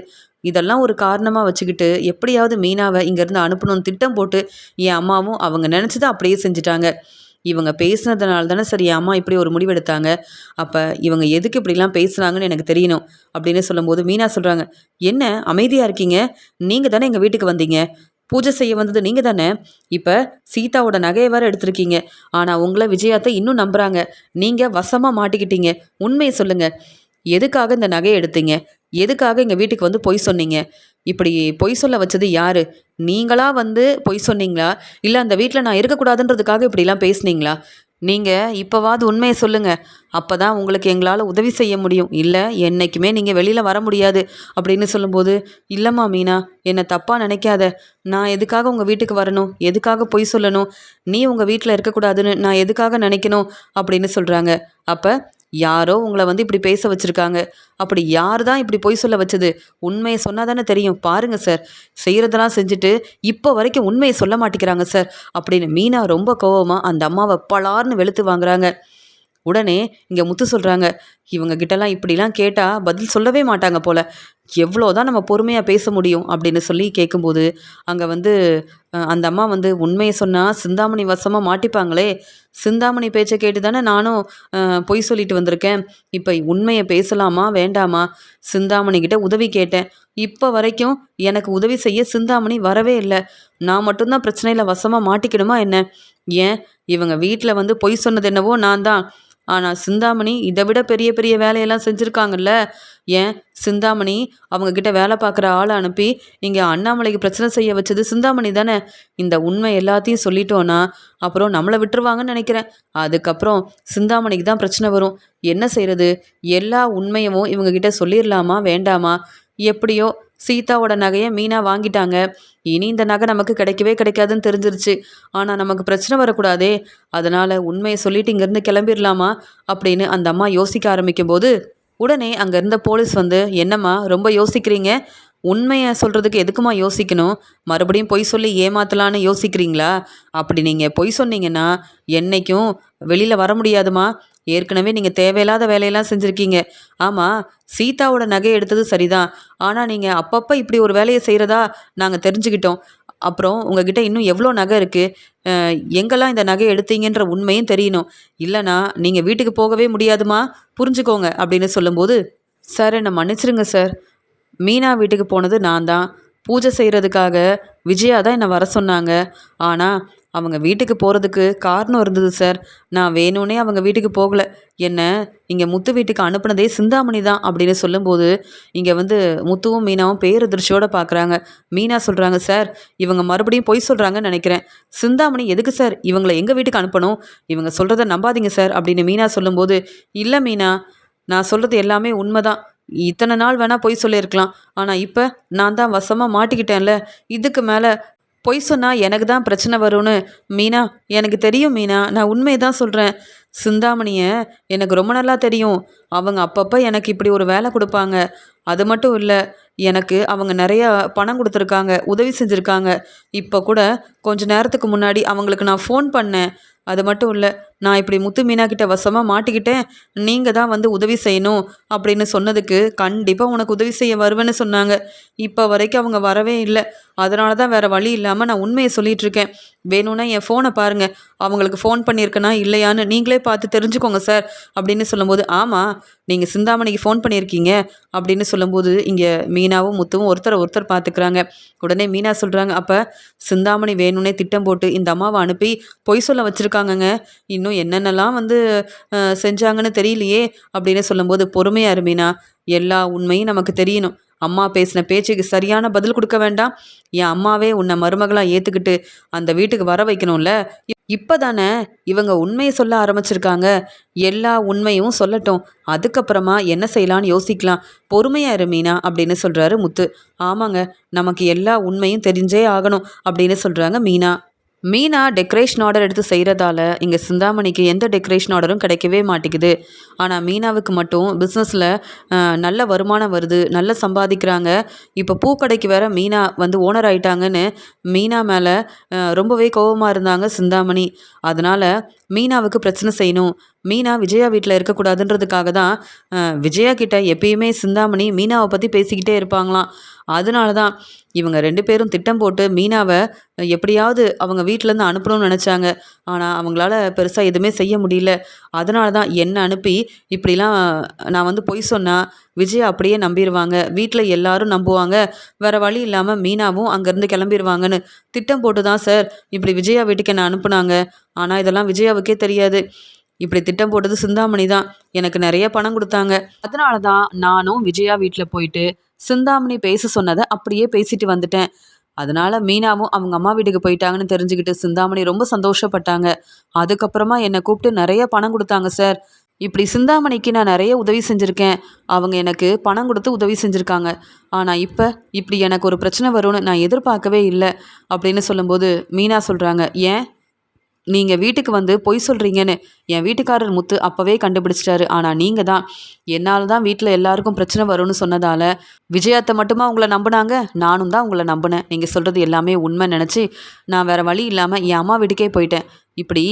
இதெல்லாம் ஒரு காரணமாக வச்சுக்கிட்டு எப்படியாவது மீனாவை இங்கேருந்து அனுப்பணும்னு திட்டம் போட்டு என் அம்மாவும் அவங்க நினச்சதை அப்படியே செஞ்சுட்டாங்க. இவங்க பேசுனதுனால தானே சரி என் அம்மா இப்படி ஒரு முடிவெடுத்தாங்க. அப்போ இவங்க எதுக்கு இப்படிலாம் பேசுனாங்கன்னு எனக்கு தெரியணும் அப்படின்னு சொல்லும்போது மீனா சொல்கிறாங்க, என்ன அமைதியாக இருக்கீங்க? நீங்கள் தானே எங்கள் வீட்டுக்கு வந்தீங்க. பூஜை செய்ய வந்தது நீங்கள் தானே. இப்போ சீதாவோட நகையை வேறு எடுத்திருக்கீங்க. ஆனால் உங்களை விஜயாத்தை இன்னும் நம்புகிறாங்க. நீங்கள் வசமாக மாட்டிக்கிட்டீங்க. உண்மையை சொல்லுங்கள். எதுக்காக இந்த நகையை எடுத்தீங்க? எதுக்காக எங்கள் வீட்டுக்கு வந்து பொய் சொன்னீங்க? இப்படி பொய் சொல்ல வச்சது யாரு? நீங்களா வந்து பொய் சொன்னீங்களா? இல்லை அந்த வீட்டில் நான் இருக்கக்கூடாதுன்றதுக்காக இப்படிலாம் பேசுனீங்களா? நீங்கள் இப்போவாது உண்மையை சொல்லுங்கள். அப்போ தான் உங்களுக்கு எங்களால் உதவி செய்ய முடியும். இல்லை என்றைக்குமே நீங்கள் வெளியில் வர முடியாது அப்படின்னு சொல்லும்போது, இல்லைம்மா மீனா, என்னை தப்பாக நினைக்காத. நான் எதுக்காக உங்கள் வீட்டுக்கு வரணும்? எதுக்காக பொய் சொல்லணும்? நீ உங்கள் வீட்டில் இருக்கக்கூடாதுன்னு நான் எதுக்காக நினைக்கணும் அப்படின்னு சொல்கிறாங்க. அப்போ யாரோ உங்களை வந்து இப்படி பேச வச்சுருக்காங்க. அப்படி யார் தான் இப்படி பொய் சொல்ல வச்சது? உண்மையை சொன்னால் தானே தெரியும். பாருங்கள் சார், செய்கிறதெல்லாம் செஞ்சுட்டு இப்போ வரைக்கும் உண்மையை சொல்ல மாட்டேங்கிறாங்க சார் அப்படின்னு மீனா ரொம்ப கோவமாக அந்த அம்மாவை பலார்னு வெளுத்து வாங்குறாங்க. உடனே இங்கே முத்து சொல்கிறாங்க, இவங்க கிட்டலாம் இப்படிலாம் கேட்டால் பதில் சொல்லவே மாட்டாங்க போல். எவ்வளோ தான் நம்ம பொறுமையாக பேச முடியும் அப்படின்னு சொல்லி கேட்கும்போது, அங்கே வந்து அந்த அம்மா வந்து உண்மையை சொன்னால் சிந்தாமணி வசமாக மாட்டிப்பாங்களே. சிந்தாமணி பேச்சை கேட்டு தானே நானும் பொய் சொல்லிட்டு வந்திருக்கேன். இப்போ உண்மையை பேசலாமா வேண்டாமா? சிந்தாமணிக்கிட்ட உதவி கேட்டேன். இப்போ வரைக்கும் எனக்கு உதவி செய்ய சிந்தாமணி வரவே இல்லை. நான் மட்டும்தான் பிரச்சனையில் வசமாக மாட்டிக்கணுமா என்ன? ஏன் இவங்க வீட்டில் வந்து பொய் சொன்னது என்னவோ நான் தான். ஆனால் சிந்தாமணி இதை விட பெரிய பெரிய வேலையெல்லாம் செஞ்சுருக்காங்கல்ல. ஏன் சிந்தாமணி அவங்கக்கிட்ட வேலை பார்க்குற ஆளை அனுப்பி இங்கே அண்ணாமலைக்கு பிரச்சனை செய்ய வச்சது சிந்தாமணி தானே. இந்த உண்மை எல்லாத்தையும் சொல்லிட்டோன்னா அப்புறம் நம்மளை விட்டுருவாங்கன்னு நினைக்கிறேன். அதுக்கப்புறம் சிந்தாமணிக்கு தான் பிரச்சனை வரும். என்ன செய்கிறது? எல்லா உண்மையவும் இவங்கக்கிட்ட சொல்லிடலாமா வேண்டாமா? எப்படியோ சீதாவோட நகையை மீனா வாங்கிட்டாங்க. இனி இந்த நகை நமக்கு கிடைக்கவே கிடைக்காதுன்னு தெரிஞ்சிருச்சு. ஆனால் நமக்கு பிரச்சனை வரக்கூடாதே. அதனால் உண்மையை சொல்லிட்டு இங்கேருந்து கிளம்பிடலாமா அப்படின்னு அந்த அம்மா யோசிக்க ஆரம்பிக்கும்போது, உடனே அங்கே இருந்த போலீஸ் வந்து, என்னம்மா ரொம்ப யோசிக்கிறீங்க? உண்மையை சொல்கிறதுக்கு எதுக்குமா யோசிக்கணும்? மறுபடியும் பொய் சொல்லி ஏமாத்தலான்னு யோசிக்கிறீங்களா? அப்படி நீங்கள் பொய் சொன்னீங்கன்னா என்றைக்கும் வெளியில் வர முடியாதுமா. ஏற்கனவே நீங்கள் தேவையில்லாத வேலையெல்லாம் செஞ்சுருக்கீங்க. ஆமாம், சீதாவோட நகை எடுத்தது சரிதான். ஆனால் நீங்கள் அப்பப்போ இப்படி ஒரு வேலையை செய்கிறதா நாங்கள் தெரிஞ்சுக்கிட்டோம். அப்புறம் உங்ககிட்ட இன்னும் எவ்வளோ நகை இருக்குது? எங்கெல்லாம் இந்த நகையை எடுத்தீங்கன்ற உண்மையும் தெரியணும். இல்லைனா நீங்கள் வீட்டுக்கு போகவே முடியாதுமா, புரிஞ்சுக்கோங்க அப்படின்னு சொல்லும்போது, சார் என்னை மன்னிச்சிருங்க சார். மீனா வீட்டுக்கு போனது நான் தான். பூஜை செய்கிறதுக்காக விஜயா தான் என்னை வர சொன்னாங்க. ஆனால் அவங்க வீட்டுக்கு போகிறதுக்கு காரணம் இருந்தது சார். நான் வேணும்னே அவங்க வீட்டுக்கு போகலை. என்ன இங்கே முத்து வீட்டுக்கு அனுப்புனதே சிந்தாமணி தான் அப்படின்னு சொல்லும்போது இங்கே வந்து முத்துவும் மீனாவும் பேரதிர்ச்சியோடு பார்க்குறாங்க. மீனா சொல்கிறாங்க, சார் இவங்க மறுபடியும் பொய் சொல்கிறாங்கன்னு நினைக்கிறேன். சிந்தாமணி எதுக்கு சார் இவங்களை எங்கள் வீட்டுக்கு அனுப்பணும்? இவங்க சொல்கிறத நம்பாதீங்க சார் அப்படின்னு மீனா சொல்லும்போது, இல்லை மீனா, நான் சொல்கிறது எல்லாமே உண்மைதான். இத்தனை நாள் வேணால் பொய் சொல்லியிருக்கலாம். ஆனால் இப்போ நான் தான் வசமாக மாட்டிக்கிட்டேன்ல. இதுக்கு மேலே பொய் சொன்னால் எனக்கு தான் பிரச்சனை வரும்னு. மீனா, எனக்கு தெரியும் மீனா, நான் உண்மையை தான் சொல்கிறேன். சிந்தாமணியை எனக்கு ரொம்ப நல்லா தெரியும். அவங்க அப்பப்போ எனக்கு இப்படி ஒரு வேலை கொடுப்பாங்க. அது மட்டும் இல்லை, எனக்கு அவங்க நிறைய பணம் கொடுத்துருக்காங்க, உதவி செஞ்சுருக்காங்க. இப்போ கூட கொஞ்ச நேரத்துக்கு முன்னாடி அவங்களுக்கு நான் ஃபோன் பண்ணேன். அது மட்டும் இல்லை, நான் இப்படி முத்து மீனா கிட்ட வசமாக மாட்டிக்கிட்டேன், நீங்கள் தான் வந்து உதவி செய்யணும் அப்படின்னு சொன்னதுக்கு கண்டிப்பாக உனக்கு உதவி செய்ய வருவேன்னு சொன்னாங்க. இப்போ வரைக்கும் அவங்க வரவே இல்லை. அதனால தான் வேறு வழி இல்லாமல் நான் உண்மையை சொல்லிகிட்ருக்கேன். வேணும்னா என் ஃபோனை பாருங்கள், அவங்களுக்கு ஃபோன் பண்ணியிருக்கேனா இல்லையான்னு நீங்களே பார்த்து தெரிஞ்சுக்கோங்க சார் அப்படின்னு சொல்லும்போது, ஆமாம் நீங்கள் சிந்தாமணிக்கு ஃபோன் பண்ணியிருக்கீங்க அப்படின்னு சொல்லும்போது இங்கே மீனாவும் முத்துவும் ஒருத்தர் பார்த்துக்கிறாங்க. உடனே மீனா சொல்கிறாங்க, அப்போ சிந்தாமணி வேணும்னே திட்டம் போட்டு இந்த அம்மாவை அனுப்பி பொய் சொல்ல வச்சுருக்காங்கங்க. இன்னும் என்னென்னலாம் வந்து செஞ்சாங்கன்னு தெரியலையே அப்படின்னு சொல்லும்போது, பொறுமையாக இரு மீனா, எல்லா உண்மையும் நமக்கு தெரியணும். அம்மா பேசின பேச்சுக்கு சரியான பதில் கொடுக்க வேண்டாம். என் அம்மாவே உன்னை மருமகளாக ஏற்றுக்கிட்டு அந்த வீட்டுக்கு வர வைக்கணும்ல. இப்போ தானே இவங்க உண்மையை சொல்ல ஆரம்பிச்சிருக்காங்க. எல்லா உண்மையும் சொல்லட்டும், அதுக்கப்புறமா என்ன செய்யலான்னு யோசிக்கலாம். பொறுமையாக இரு மீனா அப்படின்னு சொல்கிறாரு முத்து. ஆமாங்க, நமக்கு எல்லா உண்மையும் தெரிஞ்சே ஆகணும் அப்படின்னு சொல்கிறாங்க மீனா. மீனா டெக்கரேஷன் ஆர்டர் எடுத்து செய்கிறதால இங்கே சிந்தாமணிக்கு எந்த டெக்கரேஷன் ஆர்டரும் கிடைக்கவே மாட்டேங்குது. ஆனால் மீனாவுக்கு மட்டும் பிஸ்னஸில் நல்ல வருமானம் வருது, நல்லா சம்பாதிக்கிறாங்க. இப்போ பூக்கடைக்கு வேற மீனா வந்து ஓனர் ஆயிட்டாங்கன்னு மீனா மேலே ரொம்பவே கோபமாக இருந்தாங்க சிந்தாமணி. அதனால் மீனாவுக்கு பிரச்சனை செய்யணும், மீனா விஜயா வீட்டில் இருக்கக்கூடாதுன்றதுக்காக தான் விஜயா கிட்ட எப்பயுமே சிந்தாமணி மீனாவை பற்றி பேசிக்கிட்டே இருப்பாங்களாம். அதனால தான் இவங்க 2 பேரும் திட்டம் போட்டு மீனாவை எப்படியாவது அவங்க வீட்டிலேருந்து அனுப்பணும்னு நினச்சாங்க. ஆனால் அவங்களால பெருசாக எதுவுமே செய்ய முடியல. அதனால தான் என்னை அனுப்பி இப்படிலாம் நான் வந்து பொய் சொன்னால் விஜயா அப்படியே நம்பிடுவாங்க, வீட்டில் எல்லாரும் நம்புவாங்க, வேறு வழி இல்லாமல் மீனாவும் அங்கேருந்து கிளம்பிடுவாங்கன்னு திட்டம் போட்டு தான் சார் இப்படி விஜயா வீட்டுக்கு என்னை அனுப்புனாங்க. ஆனால் இதெல்லாம் விஜயாவுக்கே தெரியாது. இப்படி திட்டம் போட்டது சிந்தாமணி தான். எனக்கு நிறைய பணம் கொடுத்தாங்க. அதனால தான் நானும் விஜயா வீட்டில் போயிட்டு சிந்தாமணி பேச சொன்னதை அப்படியே பேசிட்டு வந்துட்டேன். அதனால மீனாவும் அவங்க அம்மா வீட்டுக்கு போயிட்டாங்கன்னு தெரிஞ்சுக்கிட்டு சிந்தாமணி ரொம்ப சந்தோஷப்பட்டாங்க. அதுக்கப்புறமா என்னை கூப்பிட்டு நிறைய பணம் கொடுத்தாங்க சார். இப்படி சிந்தாமணிக்கு நான் நிறைய உதவி செஞ்சுருக்கேன். அவங்க எனக்கு பணம் கொடுத்து உதவி செஞ்சுருக்காங்க. ஆனால் இப்போ இப்படி எனக்கு ஒரு பிரச்சனை வரும்னு நான் எதிர்பார்க்கவே இல்லை அப்படின்னு சொல்லும்போது மீனா சொல்கிறாங்க, ஏன் நீங்கள் வீட்டுக்கு வந்து பொய் சொல்கிறீங்கன்னு என் வீட்டுக்காரர் முத்து அப்போவே கண்டுபிடிச்சிட்டாரு. ஆனால் நீங்கள் தான் என்னால் தான் வீட்டில் எல்லாருக்கும் பிரச்சனை வரும்னு சொன்னதால் விஜயாத்தை மட்டுமா உங்களை நம்பினாங்க? நானும் தான் உங்களை நம்பினேன். நீங்கள் சொல்கிறது எல்லாமே உண்மை நினச்சி நான் வேறு வழி இல்லாமல் என் அம்மா வீட்டுக்கே போயிட்டேன். இப்படி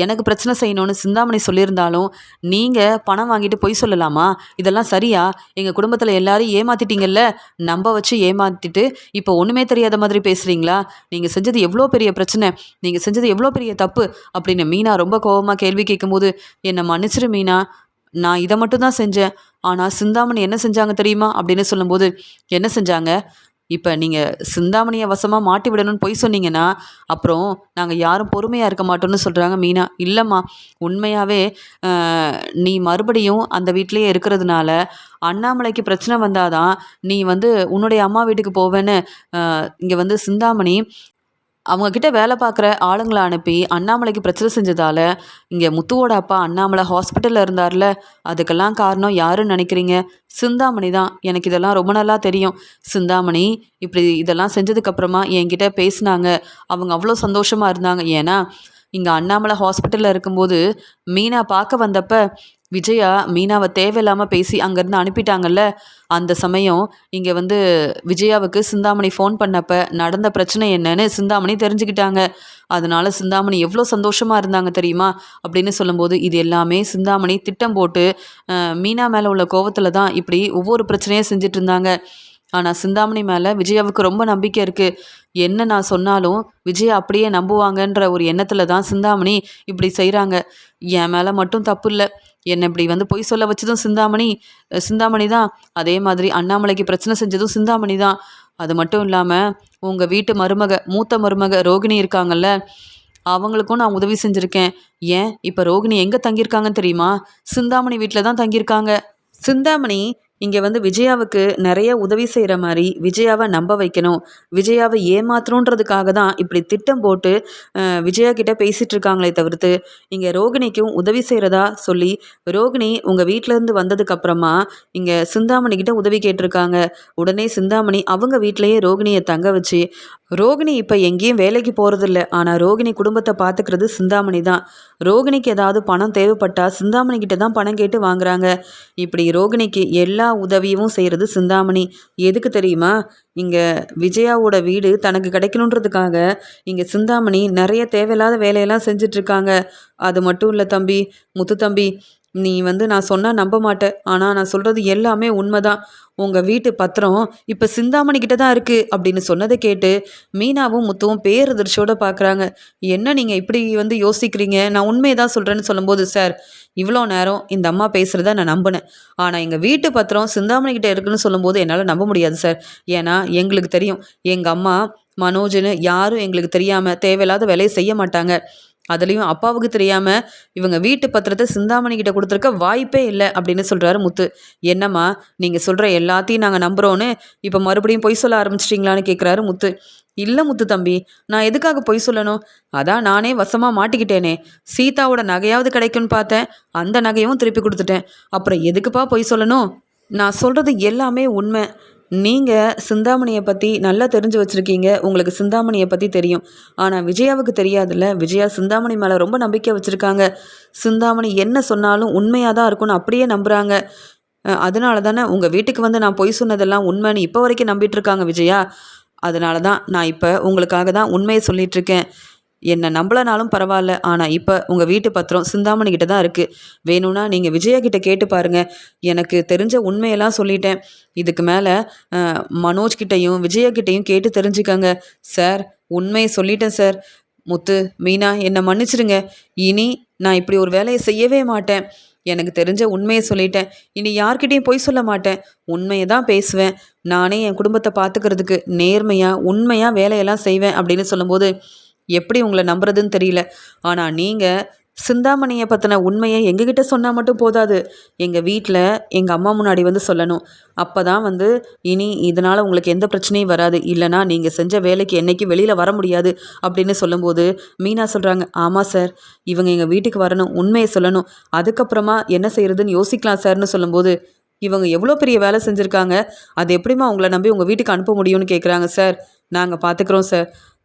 எனக்கு பிரச்சனை செய்யணும்னு சிந்தாமணி சொல்லியிருந்தாலும் நீங்கள் பணம் வாங்கிட்டு பொய் சொல்லலாமா? இதெல்லாம் சரியா? எங்கள் குடும்பத்தில் எல்லாரையும் ஏமாற்றிட்டீங்கல்ல, நம்ப வச்சு ஏமாற்றிட்டு இப்போ ஒன்றுமே தெரியாத மாதிரி பேசுகிறீங்களா? நீங்கள் செஞ்சது எவ்வளோ பெரிய பிரச்சனை, நீங்கள் செஞ்சது எவ்வளோ பெரிய தப்பு அப்படின்னு மீனா ரொம்ப கோபமாக கேள்வி கேட்கும்போது, என்னை மன்னிச்சிரு மீனா, நான் இதை மட்டும் தான் செஞ்சேன். ஆனால் சிந்தாமணி என்ன செஞ்சாங்க தெரியுமா அப்படின்னு சொல்லும்போது, என்ன செஞ்சாங்க? இப்போ நீங்கள் சிந்தாமணியை வசமாக மாட்டி விடணும்னு பொய் சொன்னீங்கன்னா அப்புறம் நாங்கள் யாரும் பொறுமையாக இருக்க மாட்டோம்னு சொல்கிறாங்க மீனா. இல்லைம்மா, உண்மையாகவே நீ மறுபடியும் அந்த வீட்டிலேயே இருக்கிறதுனால அண்ணாமலைக்கு பிரச்சனை வந்தாதான் நீ வந்து உன்னுடைய அம்மா வீட்டுக்கு போவேன்னு இங்கே வந்து சிந்தாமணி அவங்கக்கிட்ட வேலை பார்க்குற ஆளுங்களை அனுப்பி அண்ணாமலைக்கு பிரச்சனை செஞ்சதால் இங்கே முத்துவோட அப்பா அண்ணாமலை ஹாஸ்பிட்டலில் இருந்தார்ல, அதுக்கெல்லாம் காரணம் யாருன்னு நினைக்கிறீங்க? சிந்தாமணி தான். எனக்கு இதெல்லாம் ரொம்ப நல்லா தெரியும். சிந்தாமணி இப்படி இதெல்லாம் செஞ்சதுக்கப்புறமா என்கிட்ட பேசினாங்க. அவங்க அவ்வளோ சந்தோஷமாக இருந்தாங்க. ஏன்னா இங்கே அண்ணாமலை ஹாஸ்பிட்டலில் இருக்கும்போது மீனா பார்க்க வந்தப்ப விஜயா மீனாவை தேவையில்லாமல் பேசி அங்கேருந்து அனுப்பிட்டாங்கல்ல. அந்த சமயம் இங்கே வந்து விஜயாவுக்கு சிந்தாமணி ஃபோன் பண்ணப்போ நடந்த பிரச்சனை என்னன்னு சிந்தாமணி தெரிஞ்சுக்கிட்டாங்க. அதனால சிந்தாமணி எவ்வளோ சந்தோஷமாக இருந்தாங்க தெரியுமா அப்படின்னு சொல்லும்போது, இது எல்லாமே சிந்தாமணி திட்டம் போட்டு மீனா மேலே உள்ள கோவத்தில் தான் இப்படி ஒவ்வொரு பிரச்சனையும் செஞ்சுட்டு இருந்தாங்க. ஆனால் சிந்தாமணி மேலே விஜயாவுக்கு ரொம்ப நம்பிக்கை இருக்குது. என்ன நான் சொன்னாலும் விஜயா அப்படியே நம்புவாங்கன்ற ஒரு எண்ணத்தில் தான் சிந்தாமணி இப்படி செய்கிறாங்க. என் மேலே மட்டும் தப்பு இல்லை. என்னை இப்படி வந்து பொய் சொல்ல வச்சதும் சிந்தாமணி தான். அதே மாதிரி அண்ணாமலைக்கு பிரச்சனை செஞ்சதும் சிந்தாமணி தான். அது மட்டும் இல்லாமல் உங்கள் வீட்டு மூத்த மருமக ரோகிணி இருக்காங்கல்ல, அவங்களுக்கும் நான் உதவி செஞ்சுருக்கேன். ஏன் இப்போ ரோகிணி எங்கே தங்கியிருக்காங்கன்னு தெரியுமா? சிந்தாமணி வீட்டில் தான் தங்கியிருக்காங்க. சிந்தாமணி இங்கே வந்து விஜயாவுக்கு நிறைய உதவி செய்கிற மாதிரி விஜயாவை நம்ப வைக்கணும், விஜயாவை ஏமாத்தணுன்றதுக்காக தான் இப்படி திட்டம் போட்டு விஜயா கிட்ட பேசிகிட்டு இருக்காங்களே தவிர்த்து இங்கே ரோகிணிக்கும் உதவி செய்கிறதா சொல்லி ரோகிணி உங்கள் வீட்டிலேருந்து வந்ததுக்கப்புறமா இங்கே சிந்தாமணி கிட்ட உதவி கேட்டிருக்காங்க. உடனே சிந்தாமணி அவங்க வீட்டிலையே ரோகிணியை தங்க வச்சு, ரோகிணி இப்போ எங்கேயும் வேலைக்கு போகிறதில்ல, ஆனால் ரோகிணி குடும்பத்தை பார்த்துக்கிறது சிந்தாமணி தான். ரோகிணிக்கு ஏதாவது பணம் தேவைப்பட்டால் சிந்தாமணி கிட்ட தான் பணம் கேட்டு வாங்குறாங்க. இப்படி ரோகிணிக்கு எல்லா உதவியும் செய்கிறது சிந்தாமணி. எதுக்கு தெரியுமா? இங்கே விஜயாவோட வீடு தனக்கு கிடைக்கணுன்றதுக்காக இங்கே சிந்தாமணி நிறைய தேவையில்லாத வேலையெல்லாம் செஞ்சிட்ருக்காங்க. அது மட்டும் இல்லை தம்பி, முத்து தம்பி, நீ வந்து நான் சொன்னால் நம்ப மாட்டேன், ஆனால் நான் சொல்கிறது எல்லாமே உண்மைதான். உங்கள் வீட்டு பத்திரம் இப்போ சிந்தாமணி கிட்ட தான் இருக்குது அப்படின்னு சொன்னதை கேட்டு மீனாவும் முத்துவும் பேரதிர்ச்சியோடு பார்க்குறாங்க. என்ன நீங்கள் இப்படி வந்து யோசிக்கிறீங்க? நான் உண்மையை தான் சொல்கிறேன்னு சொல்லும்போது, சார் இவ்வளோ நேரம் இந்த அம்மா பேசுகிறத நான் நம்பினேன், ஆனால் எங்கள் வீட்டு பத்திரம் சிந்தாமணி கிட்ட இருக்குன்னு சொல்லும்போது என்னால் நம்ப முடியாது சார். ஏன்னா எங்களுக்கு தெரியும், எங்கள் அம்மா மனோஜ்னு யாரும் எங்களுக்கு தெரியாமல் தேவையில்லாத வேலையை செய்ய மாட்டாங்க. அதுலேயும் அப்பாவுக்கு தெரியாமல் இவங்க வீட்டு பத்திரத்தை சிந்தாமணி கிட்ட கொடுத்துருக்க வாய்ப்பே இல்லை அப்படின்னு சொல்கிறாரு முத்து. என்னம்மா நீங்கள் சொல்கிற எல்லாத்தையும் நாங்கள் நம்புகிறோன்னு இப்போ மறுபடியும் பொய் சொல்ல ஆரம்பிச்சிட்டிங்களான்னு கேட்குறாரு முத்து. இல்லை முத்து தம்பி, நான் எதுக்காக பொய் சொல்லணும்? அதான் நானே வசமாக மாட்டிக்கிட்டேனே. சீதாவோட நகையாவது கிடைக்கும்னு பார்த்தேன், அந்த நகையும் திருப்பி கொடுத்துட்டேன். அப்புறம் எதுக்குப்பா பொய் சொல்லணும்? நான் சொல்கிறது எல்லாமே உண்மை. நீங்கள் சிந்தாமணியை பற்றி நல்லா தெரிஞ்சு வச்சுருக்கீங்க, உங்களுக்கு சிந்தாமணியை பற்றி தெரியும். ஆனால் விஜயாவுக்கு தெரியாதுல்ல. விஜயா சிந்தாமணி மேலே ரொம்ப நம்பிக்கை வச்சுருக்காங்க. சிந்தாமணி என்ன சொன்னாலும் உண்மையாக தான் இருக்கும்னு அப்படியே நம்புகிறாங்க. அதனால தானே உங்கள் வீட்டுக்கு வந்து நான் பொய் சொன்னதெல்லாம் உண்மைன்னு இப்போ வரைக்கும் நம்பிட்டுருக்காங்க விஜயா. அதனால தான் நான் இப்போ உங்களுக்காக தான் உண்மையை சொல்லிகிட்ருக்கேன். என்னை நம்பலனாலும் பரவாயில்ல, ஆனால் இப்போ உங்கள் வீட்டு பத்திரம் சிந்தாமணி கிட்ட தான் இருக்குது. வேணும்னா நீங்கள் விஜயா கிட்ட கேட்டு பாருங்கள். எனக்கு தெரிஞ்ச உண்மையெல்லாம் சொல்லிட்டேன். இதுக்கு மேலே மனோஜ் கிட்டையும் விஜயா கிட்டையும் கேட்டு தெரிஞ்சுக்கங்க. சார் உண்மையை சொல்லிட்டேன் சார். முத்து, மீனா, என்னை மன்னிச்சிடுங்க. இனி நான் இப்படி ஒரு வேலையை செய்யவே மாட்டேன். எனக்கு தெரிஞ்ச உண்மையை சொல்லிட்டேன். இனி யார்கிட்டையும் பொய் சொல்ல மாட்டேன். உண்மையை தான் பேசுவேன். நானே என் குடும்பத்தை பார்த்துக்கிறதுக்கு நேர்மையாக உண்மையாக வேலையெல்லாம் செய்வேன் அப்படின்னு சொல்லும்போது எப்படி உங்களை நம்புறதுன்னு தெரியல. ஆனால் நீங்கள் சிந்தாமணியை பற்றின உண்மையை எங்ககிட்ட சொன்னால் மட்டும் போதாது, எங்கள் வீட்டில் எங்கள் அம்மா முன்னாடி வந்து சொல்லணும். அப்போ தான் வந்து இனி இதனால் உங்களுக்கு எந்த பிரச்சனையும் வராது. இல்லைனா நீங்கள் செஞ்ச வேலைக்கு என்றைக்கும் வெளியில் வர முடியாது அப்படின்னு சொல்லும்போது மீனா சொல்கிறாங்க, ஆமாம் சார், இவங்க எங்கள் வீட்டுக்கு வரணும், உண்மையை சொல்லணும், அதுக்கப்புறமா என்ன செய்கிறதுன்னு யோசிக்கலாம் சார்னு சொல்லும்போது, இவங்க எவ்வளோ பெரிய வேலை செஞ்சுருக்காங்க, அது எப்படிமா உங்களை நம்பி உங்கள் வீட்டுக்கு அனுப்ப முடியும்னு கேட்குறாங்க. சார் நாங்கள் பார்த்துக்குறோம் சார்.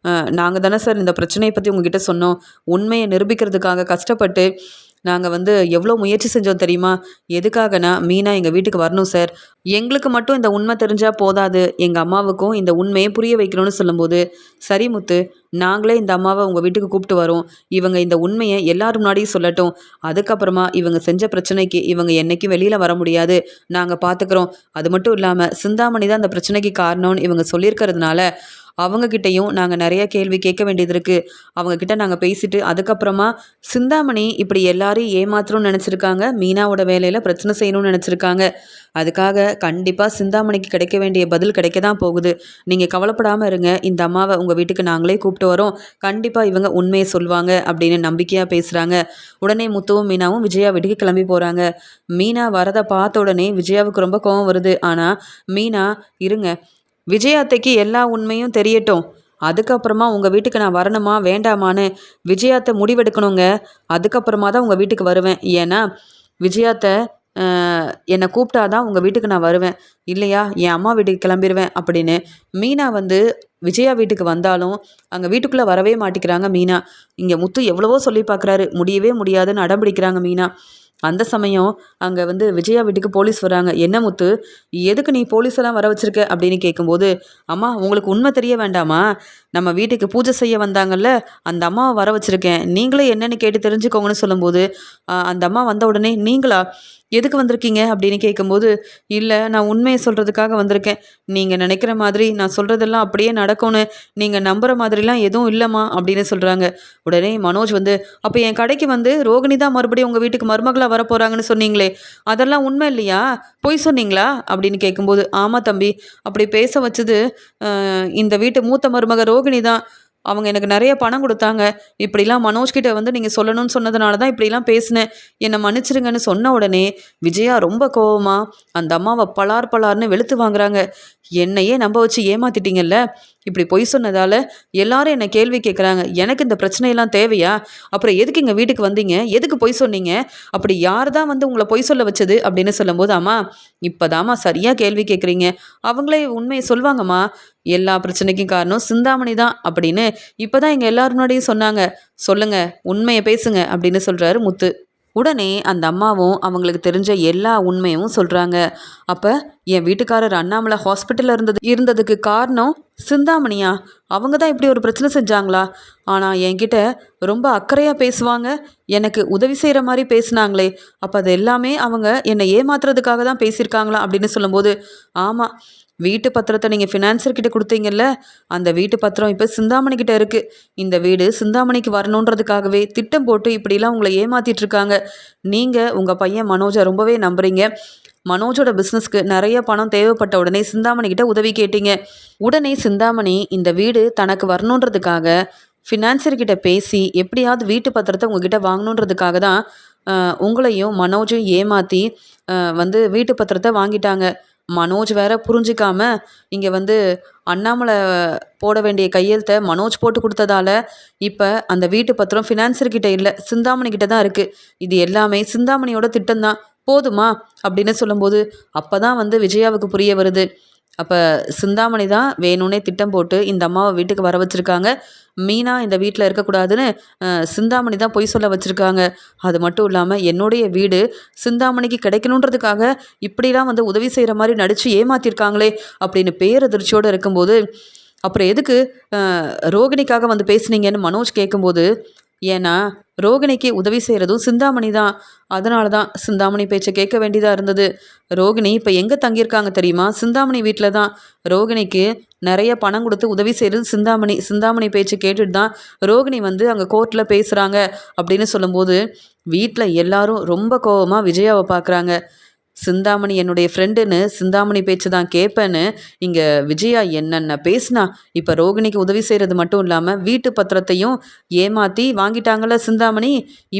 நாங்கள் தானே சார் இந்த பிரச்சனையை பற்றி உங்ககிட்ட சொன்னோம். உண்மையை நிரூபிக்கிறதுக்காக கஷ்டப்பட்டு நாங்கள் வந்து எவ்வளோ முயற்சி செஞ்சோம் தெரியுமா? எதுக்காகனா மீனா எங்கள் வீட்டுக்கு வரணும் சார். எங்களுக்கு மட்டும் இந்த உண்மை தெரிஞ்சால் போதாது, எங்கள் அம்மாவுக்கும் இந்த உண்மையை புரிய வைக்கணும்னு சொல்லும்போது, சரி முத்து, நாங்களே இந்த அம்மாவை உங்கள் வீட்டுக்கு கூப்பிட்டு வரோம். இவங்க இந்த உண்மையை எல்லாரும் முன்னாடியும் சொல்லட்டும். அதுக்கப்புறமா இவங்க செஞ்ச பிரச்சனைக்கு இவங்க என்றைக்கும் வெளியில் வர முடியாது, நாங்கள் பார்த்துக்குறோம். அது மட்டும் இல்லாமல் சிந்தாமணி தான் அந்த பிரச்சனைக்கு காரணம்னு இவங்க சொல்லியிருக்கிறதுனால அவங்கக்கிட்டையும் நாங்கள் நிறைய கேள்வி கேட்க வேண்டியது இருக்குது. அவங்கக்கிட்ட நாங்கள் பேசிட்டு அதுக்கப்புறமா சிந்தாமணி இப்படி எல்லாரையும் ஏமாற்றணும்னு நினச்சிருக்காங்க, மீனாவோட வேலையில் பிரச்சனை செய்யணும்னு நினச்சிருக்காங்க. அதுக்காக கண்டிப்பாக சிந்தாமணிக்கு கிடைக்க வேண்டிய பதில் கிடைக்க தான் போகுது. நீங்கள் கவலைப்படாமல் இருங்க, இந்த அம்மாவை உங்கள் வீட்டுக்கு நாங்களே கூப்பிட்டு வரோம், கண்டிப்பாக இவங்க உண்மையை சொல்லுவாங்க அப்படின்னு நம்பிக்கையாக பேசுகிறாங்க. உடனே முத்துவும் மீனாவும் விஜயா வீட்டுக்கு கிளம்பி போகிறாங்க. மீனா வரதை பார்த்த உடனே விஜயாவுக்கு ரொம்ப கோவம் வருது. ஆனால் மீனா, இருங்க, விஜயாத்தைக்கு எல்லா உண்மையும் தெரியட்டும், அதுக்கப்புறமா உங்கள் வீட்டுக்கு நான் வரணுமா வேண்டாமான்னு விஜயாத்தை முடிவெடுக்கணுங்க. அதுக்கப்புறமா தான் உங்கள் வீட்டுக்கு வருவேன். ஏன்னா விஜயாத்தை என்னை கூப்பிட்டாதான் உங்கள் வீட்டுக்கு நான் வருவேன், இல்லையா என் அம்மா வீட்டுக்கு கிளம்பிடுவேன் அப்படின்னு மீனா வந்து விஜயா வீட்டுக்கு வந்தாலும் அங்கே வீட்டுக்குள்ளே வரவே மாட்டேங்கிறாங்க மீனா. இங்கே முத்து எவ்வளவோ சொல்லி பார்க்குறாரு, முடியவே முடியாதுன்னு அடம்பிடிக்கிறாங்க மீனா. அந்த சமயம் அங்கே வந்து விஜயா வீட்டுக்கு போலீஸ் வராங்க. என்ன முத்து, எதுக்கு நீ போலீஸெல்லாம் வர வச்சிருக்க அப்படின்னு கேட்கும்போது, அம்மா உங்களுக்கு உண்மை தெரிய வேண்டாமா, நம்ம வீட்டுக்கு பூஜை செய்ய வந்தாங்கல்ல, அந்த அம்மாவை வர வச்சுருக்கேன், நீங்களே என்னென்னு கேட்டு தெரிஞ்சுக்கோங்கன்னு சொல்லும்போது, அந்த அம்மா வந்த உடனே, நீங்களா, எதுக்கு வந்திருக்கீங்க அப்படின்னு கேட்கும்போது, இல்லை நான் உண்மையை சொல்கிறதுக்காக வந்திருக்கேன். நீங்கள் நினைக்கிற மாதிரி நான் சொல்கிறதெல்லாம் அப்படியே நடக்கும்னு நீங்கள் நம்புகிற மாதிரிலாம் எதுவும் இல்லைம்மா அப்படின்னு சொல்கிறாங்க. உடனே மனோஜ் வந்து, அப்போ என் கடைக்கு வந்து ரோகிணி தான் மறுபடியும் உங்கள் வீட்டுக்கு மருமகளாக வரப்போகிறாங்கன்னு சொன்னீங்களே, அதெல்லாம் உண்மை இல்லையா? பொய் சொன்னீங்களா அப்படின்னு கேட்கும்போது, ஆமாம் தம்பி, அப்படி பேச வச்சது இந்த வீட்டு மூத்த மருமக ரோகிணி தான். அவங்க எனக்கு நிறைய பணம் கொடுத்தாங்க. இப்படிலாம் மனோஜ்கிட்ட வந்து நீங்கள் சொல்லணும்னு சொன்னதுனால தான் இப்படிலாம் பேசினேன். என்னை மன்னிச்சிடுங்கன்னு சொன்ன உடனே விஜயா ரொம்ப கோவமா அந்த அம்மாவை பலார் பலார்னு வெளுத்து வாங்குறாங்க. என்னையே நம்ப வச்சு ஏமாத்திட்டீங்கல்ல, இப்படி பொய் சொன்னதால எல்லாரும் என்னை கேள்வி கேட்குறாங்க. எனக்கு இந்த பிரச்சனையெல்லாம் தேவையா? அப்புறம் எதுக்கு எங்கள் வீட்டுக்கு வந்தீங்க? எதுக்கு பொய் சொன்னீங்க? அப்படி யார் தான் வந்து உங்களை பொய் சொல்ல வச்சது அப்படின்னு சொல்லும்போது, அம்மா இப்போதாம்மா சரியாக கேள்வி கேட்குறீங்க. அவங்களே உண்மையை சொல்வாங்கம்மா. எல்லா பிரச்சனைக்கும் காரணம் சிந்தாமணி தான் அப்படின்னு இப்போ தான் எங்கள் எல்லாரும் முன்னாடியும் சொன்னாங்க. சொல்லுங்க, உண்மையை பேசுங்க அப்படின்னு சொல்கிறாரு முத்து. உடனே அந்த அம்மாவும் அவங்களுக்கு தெரிஞ்ச எல்லா உண்மையும் சொல்கிறாங்க. அப்போ என் வீட்டுக்காரர் அண்ணாமலை ஹாஸ்பிட்டலில் இருந்ததுக்கு காரணம் சிந்தாமணியா? அவங்க தான் இப்படி ஒரு பிரச்சனை செஞ்சாங்களா? ஆனால் என்கிட்ட ரொம்ப அக்கறையாக பேசுவாங்க, எனக்கு உதவி செய்கிற மாதிரி பேசுனாங்களே, அப்போ அது எல்லாமே அவங்க என்னை ஏமாத்துறதுக்காக தான் பேசியிருக்காங்களா அப்படின்னு சொல்லும்போது, ஆமாம், வீட்டு பத்திரத்தை நீங்கள் ஃபினான்சர்கிட்ட கொடுத்தீங்கல்ல, அந்த வீட்டு பத்திரம் இப்போ சிந்தாமணிக்கிட்ட இருக்குது. இந்த வீடு சிந்தாமணிக்கு வரணுன்றதுக்காகவே திட்டம் போட்டு இப்படிலாம் உங்களை ஏமாத்திட்டு இருக்காங்க. நீங்கள் உங்கள் பையன் மனோஜை ரொம்பவே நம்புறீங்க. மனோஜோட பிஸ்னஸ்க்கு நிறைய பணம் தேவைப்பட்ட உடனே சிந்தாமணிக்கிட்ட உதவி கேட்டீங்க. உடனே சிந்தாமணி இந்த வீடு தனக்கு வரணுன்றதுக்காக ஃபினான்சர்கிட்ட பேசி எப்படியாவது வீட்டு பத்திரத்தை உங்ககிட்ட வாங்கணுன்றதுக்காக தான் உங்களையும் மனோஜையும் ஏமாற்றி வந்து வீட்டு பத்திரத்தை வாங்கிட்டாங்க. மனோஜ் வேற புரிஞ்சிக்காம இங்கே வந்து அண்ணாமலை போட வேண்டிய கையெழுத்தை மனோஜ் போட்டு கொடுத்ததால இப்போ அந்த வீட்டு பத்திரம் ஃபினான்சர்கிட்ட இல்லை, சிந்தாமணிக்கிட்ட தான் இருக்குது. இது எல்லாமே சிந்தாமணியோட திட்டம்தான், போதுமா அப்படின்னு சொல்லும்போது அப்போ தான் வந்து விஜயாவுக்கு புரிய வருது. அப்போ சிந்தாமணி தான் வேணும்னே திட்டம் போட்டு இந்த அம்மாவை வீட்டுக்கு வர வச்சுருக்காங்க. மீனா இந்த வீட்டில் இருக்கக்கூடாதுன்னு சிந்தாமணி தான் பொய் சொல்ல வச்சுருக்காங்க. அது மட்டும் இல்லாமல் என்னுடைய வீடு சிந்தாமணிக்கு கிடைக்கணுன்றதுக்காக இப்படிலாம் வந்து உதவி செய்கிற மாதிரி நடித்து ஏமாற்றிருக்காங்களே அப்படின்னு பேரதிர்ச்சியோடு இருக்கும்போது, அப்புறம் எதுக்கு ரோகிணிக்காக வந்து பேசுனீங்கன்னு மனோஜ் கேட்கும்போது, ஏன்னா ரோகிணிக்கு உதவி செய்கிறதும் சிந்தாமணி தான், அதனால தான் சிந்தாமணி பேச்சை கேட்க வேண்டியதாக இருந்தது. ரோகிணி இப்போ எங்கே தங்கியிருக்காங்க தெரியுமா? சிந்தாமணி வீட்டில் தான். ரோகிணிக்கு நிறைய பணம் கொடுத்து உதவி செய்கிறது சிந்தாமணி. சிந்தாமணி பேச்சு கேட்டுட்டு தான் ரோகிணி வந்து அங்கே கோர்ட்டில் பேசுகிறாங்க அப்படின்னு சொல்லும்போது, வீட்டில் எல்லாரும் ரொம்ப கோபமாக விஜயாவை பார்க்குறாங்க. சிந்தாமணி என்னுடைய ஃப்ரெண்டுன்னு சிந்தாமணி பேச்சு தான் கேட்பேன்னு இங்கே விஜயா என்னென்ன பேசினா. இப்போ ரோகிணிக்கு உதவி செய்கிறது மட்டும் இல்லாமல் வீட்டு பத்திரத்தையும் ஏமாற்றி வாங்கிட்டாங்கள்ல சிந்தாமணி.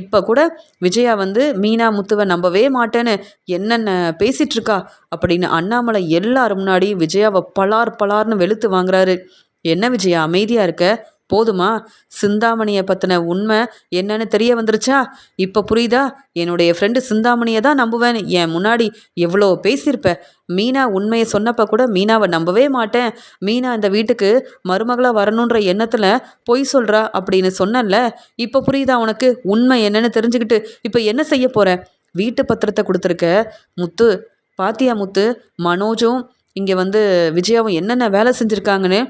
இப்போ கூட விஜயா வந்து மீனா முத்துவை நம்பவே மாட்டேன்னு என்னென்ன பேசிகிட்ருக்கா அப்படின்னு அண்ணாமலை எல்லாரும் முன்னாடி விஜயாவை பலார் பலார்னு வெளுத்து வாங்குறாரு. என்ன விஜயா அமைதியாக இருக்க? போதுமா? சிந்தாமணியை பற்றின உண்மை என்னன்னு தெரிய வந்துருச்சா? இப்போ புரியுதா? என்னுடைய ஃப்ரெண்டு சிந்தாமணியை தான் நம்புவேன்னு என் முன்னாடி எவ்வளோ பேசியிருப்ப. மீனா உண்மையை சொன்னப்போ கூட மீனாவை நம்பவே மாட்டேன், மீனா இந்த வீட்டுக்கு மருமகளாக வரணுன்ற எண்ணத்தில் பொய் சொல்கிறா அப்படின்னு சொன்னல. இப்போ புரியுதா உனக்கு உண்மை என்னன்னு தெரிஞ்சுக்கிட்டு இப்போ என்ன செய்ய போகிற? வீட்டு பத்திரத்தை கொடுத்துருக்க. முத்து பாத்தியா முத்து, மனோஜும் இங்கே வந்து விஜயாவும் என்னென்ன வேலை செஞ்சுருக்காங்கன்னு.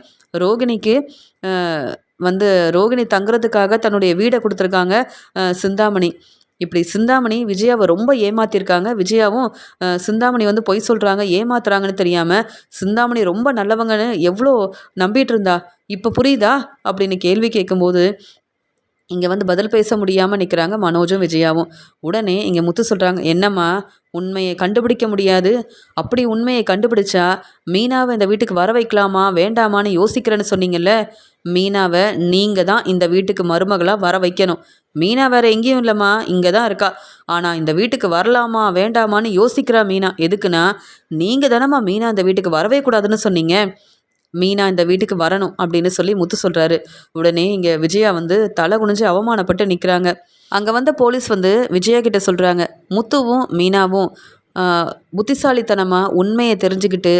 ரோகிணிக்கு வந்து ரோகிணி தங்குறதுக்காக தன்னுடைய வீடை கொடுத்துருக்காங்க சிந்தாமணி. இப்படி சிந்தாமணி விஜயாவை ரொம்ப ஏமாத்திருக்காங்க. விஜயாவும் சிந்தாமணி வந்து பொய் சொல்கிறாங்க, ஏமாத்துறாங்கன்னு தெரியாமல் சிந்தாமணி ரொம்ப நல்லவங்கன்னு எவ்வளோ நம்பிட்டு இருந்தா. இப்போ புரியுதா அப்படின்னு கேள்வி கேட்கும்போது இங்கே வந்து பதில் பேச முடியாமல் நிற்கிறாங்க மனோஜும் விஜயாவும். உடனே இங்கே முத்து சொல்கிறாங்க, என்னம்மா உண்மையை கண்டுபிடிக்க முடியாது? அப்படி உண்மையை கண்டுபிடிச்சா மீனாவை இந்த வீட்டுக்கு வர வைக்கலாமா வேண்டாமான்னு யோசிக்கிறேன்னு சொன்னீங்கல்ல. மீனாவை நீங்கள் தான் இந்த வீட்டுக்கு மருமகளாக வர வைக்கணும். மீனா வேற எங்கேயும் இல்லைம்மா, இங்கே தான் இருக்கா. ஆனால் இந்த வீட்டுக்கு வரலாமா வேண்டாமான்னு யோசிக்கிறா மீனா. எதுக்குன்னா நீங்கள் தானம்மா மீனா இந்த வீட்டுக்கு வரவே கூடாதுன்னு சொன்னீங்க. மீனா இந்த வீட்டுக்கு வரணும் அப்படின்னு சொல்லி முத்து சொல்கிறாரு. உடனே இங்கே விஜயா வந்து தலை குனிஞ்சு அவமானப்பட்டு நிற்கிறாங்க. அங்கே வந்த போலீஸ் வந்து விஜயா கிட்ட சொல்கிறாங்க, முத்துவும் மீனாவும் புத்திசாலித்தனமாக உண்மையை தெரிஞ்சுக்கிட்டு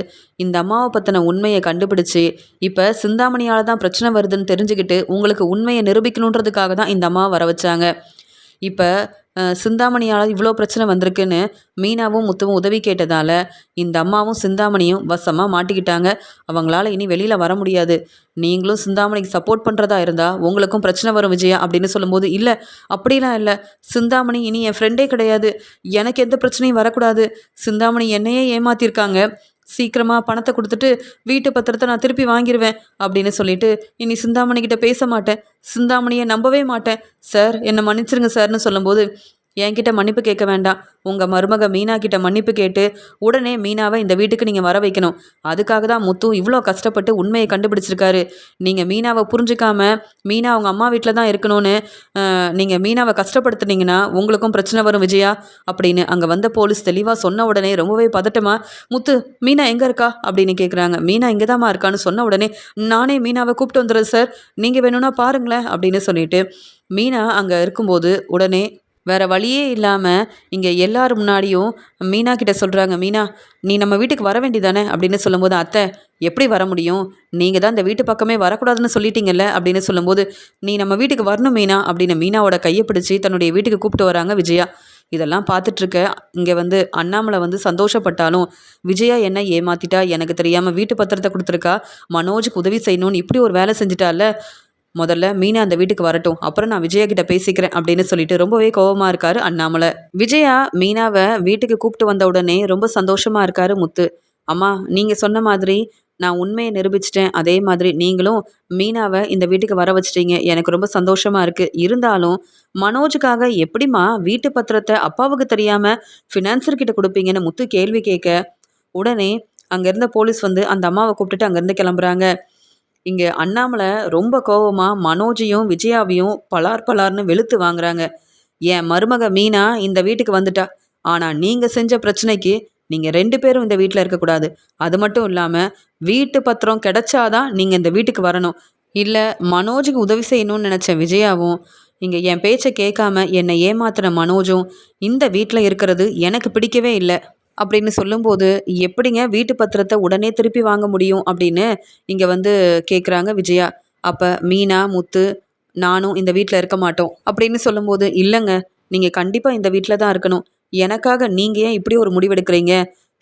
இந்த அம்மாவை பற்றின உண்மையை கண்டுபிடிச்சி இப்போ சிந்தாமணியால் தான் பிரச்சனை வருதுன்னு தெரிஞ்சுக்கிட்டு உங்களுக்கு உண்மையை நிரூபிக்கணுன்றதுக்காக தான் இந்த அம்மாவை வர வச்சாங்க. இப்போ சிந்தாமணியால் இவ்வளோ பிரச்சனை வந்திருக்குன்னு மீனாவும் முத்துவும் உதவி கேட்டதால் இந்த அம்மாவும் சிந்தாமணியும் வசமாக மாட்டிக்கிட்டாங்க. அவங்களால இனி வெளியில் வர முடியாது. நீங்களும் சிந்தாமணிக்கு சப்போர்ட் பண்ணுறதா இருந்தால் உங்களுக்கும் பிரச்சனை வரும் விஜயா அப்படின்னு சொல்லும்போது, இல்லை அப்படிலாம் இல்லை, சிந்தாமணி இனி என் ஃப்ரெண்டே கிடையாது, எனக்கு எந்த பிரச்சனையும் வரக்கூடாது, சிந்தாமணி என்னையே ஏமாத்திருக்காங்க, சீக்கிரமாக பணத்தை கொடுத்துட்டு வீட்டு பத்திரத்தை நான் திருப்பி வாங்கிடுவேன் அப்படின்னு சொல்லிட்டு இனி சிந்தாமணிக்கிட்ட பேச மாட்டேன், சிந்தாமணியை நம்பவே மாட்டேன் சார், என்னை மன்னிச்சிருங்க சார்னு சொல்லும்போது, என்கிட்ட மன்னிப்பு கேட்க வேண்டாம், உங்கள் மருமக மீனா கிட்ட மன்னிப்பு கேட்டு உடனே மீனாவை இந்த வீட்டுக்கு நீங்கள் வர வைக்கணும். அதுக்காக தான் முத்து இவ்வளோ கஷ்டப்பட்டு உண்மையை கண்டுபிடிச்சிருக்காரு. நீங்கள் மீனாவை புரிஞ்சிக்காம மீனா அவங்க அம்மா வீட்டில் தான் இருக்கணும்னு நீங்கள் மீனாவை கஷ்டப்படுத்துனீங்கன்னா உங்களுக்கும் பிரச்சனை வரும் விஜயா அப்படின்னு அங்கே வந்த போலீஸ் தெளிவாக சொன்ன உடனே ரொம்பவே பதட்டமா, முத்து மீனா எங்கே இருக்கா அப்படின்னு கேட்குறாங்க. மீனா இங்கே தான்மா இருக்கான்னு சொன்ன உடனே, நானே மீனாவை கூப்பிட்டு வந்துடுறேன் சார், நீங்கள் வேணும்னா பாருங்களேன் அப்படின்னு சொல்லிட்டு மீனா அங்கே இருக்கும்போது உடனே வேற வழியே இல்லாமல் இங்கே எல்லார் முன்னாடியும் மீனா கிட்ட சொல்கிறாங்க, மீனா நீ நம்ம வீட்டுக்கு வர வேண்டியதானே அப்படின்னு சொல்லும்போது, அத்தை எப்படி வர முடியும், நீங்கள் தான் இந்த வீட்டு பக்கமே வரக்கூடாதுன்னு சொல்லிட்டீங்கல்ல அப்படின்னு சொல்லும்போது, நீ நம்ம வீட்டுக்கு வரணும் மீனா அப்படின்னு மீனாவோட கையை பிடிச்சி தன்னுடைய வீட்டுக்கு கூப்பிட்டு வராங்க விஜயா. இதெல்லாம் பார்த்துட்ருக்க இங்கே வந்து அண்ணாமலை வந்து சந்தோஷப்பட்டாலும், விஜயா என்ன ஏமாத்திட்டா, எனக்கு தெரியாமல் வீட்டு பத்திரத்தை கொடுத்துருக்கா, மனோஜுக்கு உதவி செய்யணும்னு இப்படி ஒரு வேலை செஞ்சுட்டால, முதல்ல மீனா அந்த வீட்டுக்கு வரட்டும், அப்புறம் நான் விஜயா கிட்ட பேசிக்கிறேன் அப்படின்னு சொல்லிட்டு ரொம்பவே கோவமாக இருக்காரு அண்ணாமலை. விஜயா மீனாவை வீட்டுக்கு கூப்பிட்டு வந்த உடனே ரொம்ப சந்தோஷமாக இருக்காரு முத்து. அம்மா நீங்கள் சொன்ன மாதிரி நான் உண்மையை நிரூபிச்சிட்டேன், அதே மாதிரி நீங்களும் மீனாவை இந்த வீட்டுக்கு வர வச்சிட்டீங்க, எனக்கு ரொம்ப சந்தோஷமாக இருக்குது. இருந்தாலும் மனோஜுக்காக எப்படிம்மா வீட்டு பத்திரத்தை அப்பாவுக்கு தெரியாமல் ஃபினான்சர்கிட்ட கொடுப்பீங்கன்னு முத்து கேள்வி கேட்க, உடனே அங்கேருந்த போலீஸ் வந்து அந்த அம்மாவை கூப்பிட்டுட்டு அங்கேருந்து கிளம்புறாங்க. இங்கே அண்ணாமலை ரொம்ப கோவமாக மனோஜையும் விஜயாவையும் பலார் பலார்னு வெளுத்து வாங்குறாங்க. என் மருமக மீனா இந்த வீட்டுக்கு வந்துட்டா, ஆனால் நீங்கள் செஞ்ச பிரச்சனைக்கு நீங்கள் 2 பேரும் இந்த வீட்டில் இருக்கக்கூடாது. அது மட்டும் இல்லாமல் வீட்டு பத்திரம் கிடைச்சாதான் நீங்கள் இந்த வீட்டுக்கு வரணும். இல்லை மனோஜுக்கு உதவி செய்யணும்னு நினச்ச விஜயாவும் இங்கே என் பேச்சை கேட்காம என்னை ஏமாத்துன மனோஜும் இந்த வீட்டில் இருக்கிறது எனக்கு பிடிக்கவே இல்லை அப்படின்னு சொல்லும்போது, எப்படிங்க வீட்டு பத்திரத்தை உடனே திருப்பி வாங்க முடியும் அப்படின்னு இங்கே வந்து கேட்குறாங்க விஜயா. அப்போ மீனா முத்து நானும் இந்த வீட்டில் இருக்க மாட்டோம் அப்படின்னு சொல்லும்போது, இல்லைங்க நீங்கள் கண்டிப்பாக இந்த வீட்டில் தான் இருக்கணும், எனக்காக நீங்கள் ஏன் இப்படி ஒரு முடிவெடுக்கிறீங்க,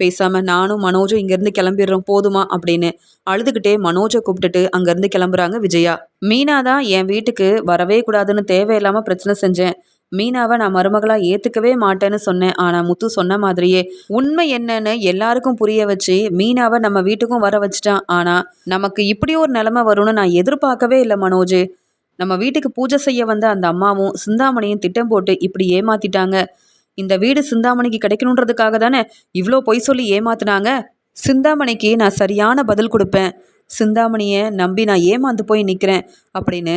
பேசாமல் நானும் மனோஜும் இங்கேருந்து கிளம்பிடுறோம் போதுமா அப்படின்னு அழுதுகிட்டே மனோஜை கூப்பிட்டுட்டு அங்கேருந்து கிளம்புறாங்க விஜயா. மீனா தான் என் வீட்டுக்கு வரவே கூடாதுன்னு தேவையில்லாமல் பிரச்சனை செஞ்சேன், மீனாவை நான் மருமகளாக ஏற்றுக்கவே மாட்டேன்னு சொன்னேன், ஆனால் முத்து சொன்ன மாதிரியே உண்மை என்னன்னு எல்லாருக்கும் புரிய வச்சு மீனாவை நம்ம வீட்டுக்கும் வர வச்சுட்டான். ஆனால் நமக்கு இப்படி ஒரு நிலைமை வரும்னு நான் எதிர்பார்க்கவே இல்லை மனோஜ். நம்ம வீட்டுக்கு பூஜை செய்ய வந்த அந்த அம்மாவும் சிந்தாமணியும் திட்டம் போட்டு இப்படி ஏமாத்திட்டாங்க. இந்த வீடு சிந்தாமணிக்கு கிடைக்கணுன்றதுக்காக தானே இவ்வளோ பொய் சொல்லி ஏமாத்துனாங்க. சிந்தாமணிக்கு நான் சரியான பதில் கொடுப்பேன், சிந்தாமணியை நம்பி நான் ஏமாந்து போய் நிற்கிறேன் அப்படின்னு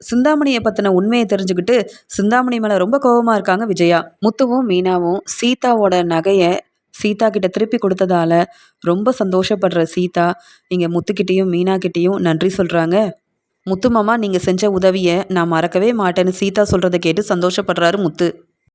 சிந்தாமணியை பற்றின உண்மையை தெரிஞ்சுக்கிட்டு சிந்தாமணி மேலே ரொம்ப கோபமாக இருக்காங்க விஜயா. முத்துவும் மீனாவும் சீதாவோட நகையை சீதா கிட்ட திருப்பி கொடுத்ததால ரொம்ப சந்தோஷப்படுற சீதா இங்கே முத்துக்கிட்டேயும் மீனா கிட்டேயும் நன்றி சொல்கிறாங்க. முத்து மாமா நீங்கள் செஞ்ச உதவியை நான் மறக்கவே மாட்டேன்னு சீதா சொல்கிறத கேட்டு சந்தோஷப்படுறாரு முத்து.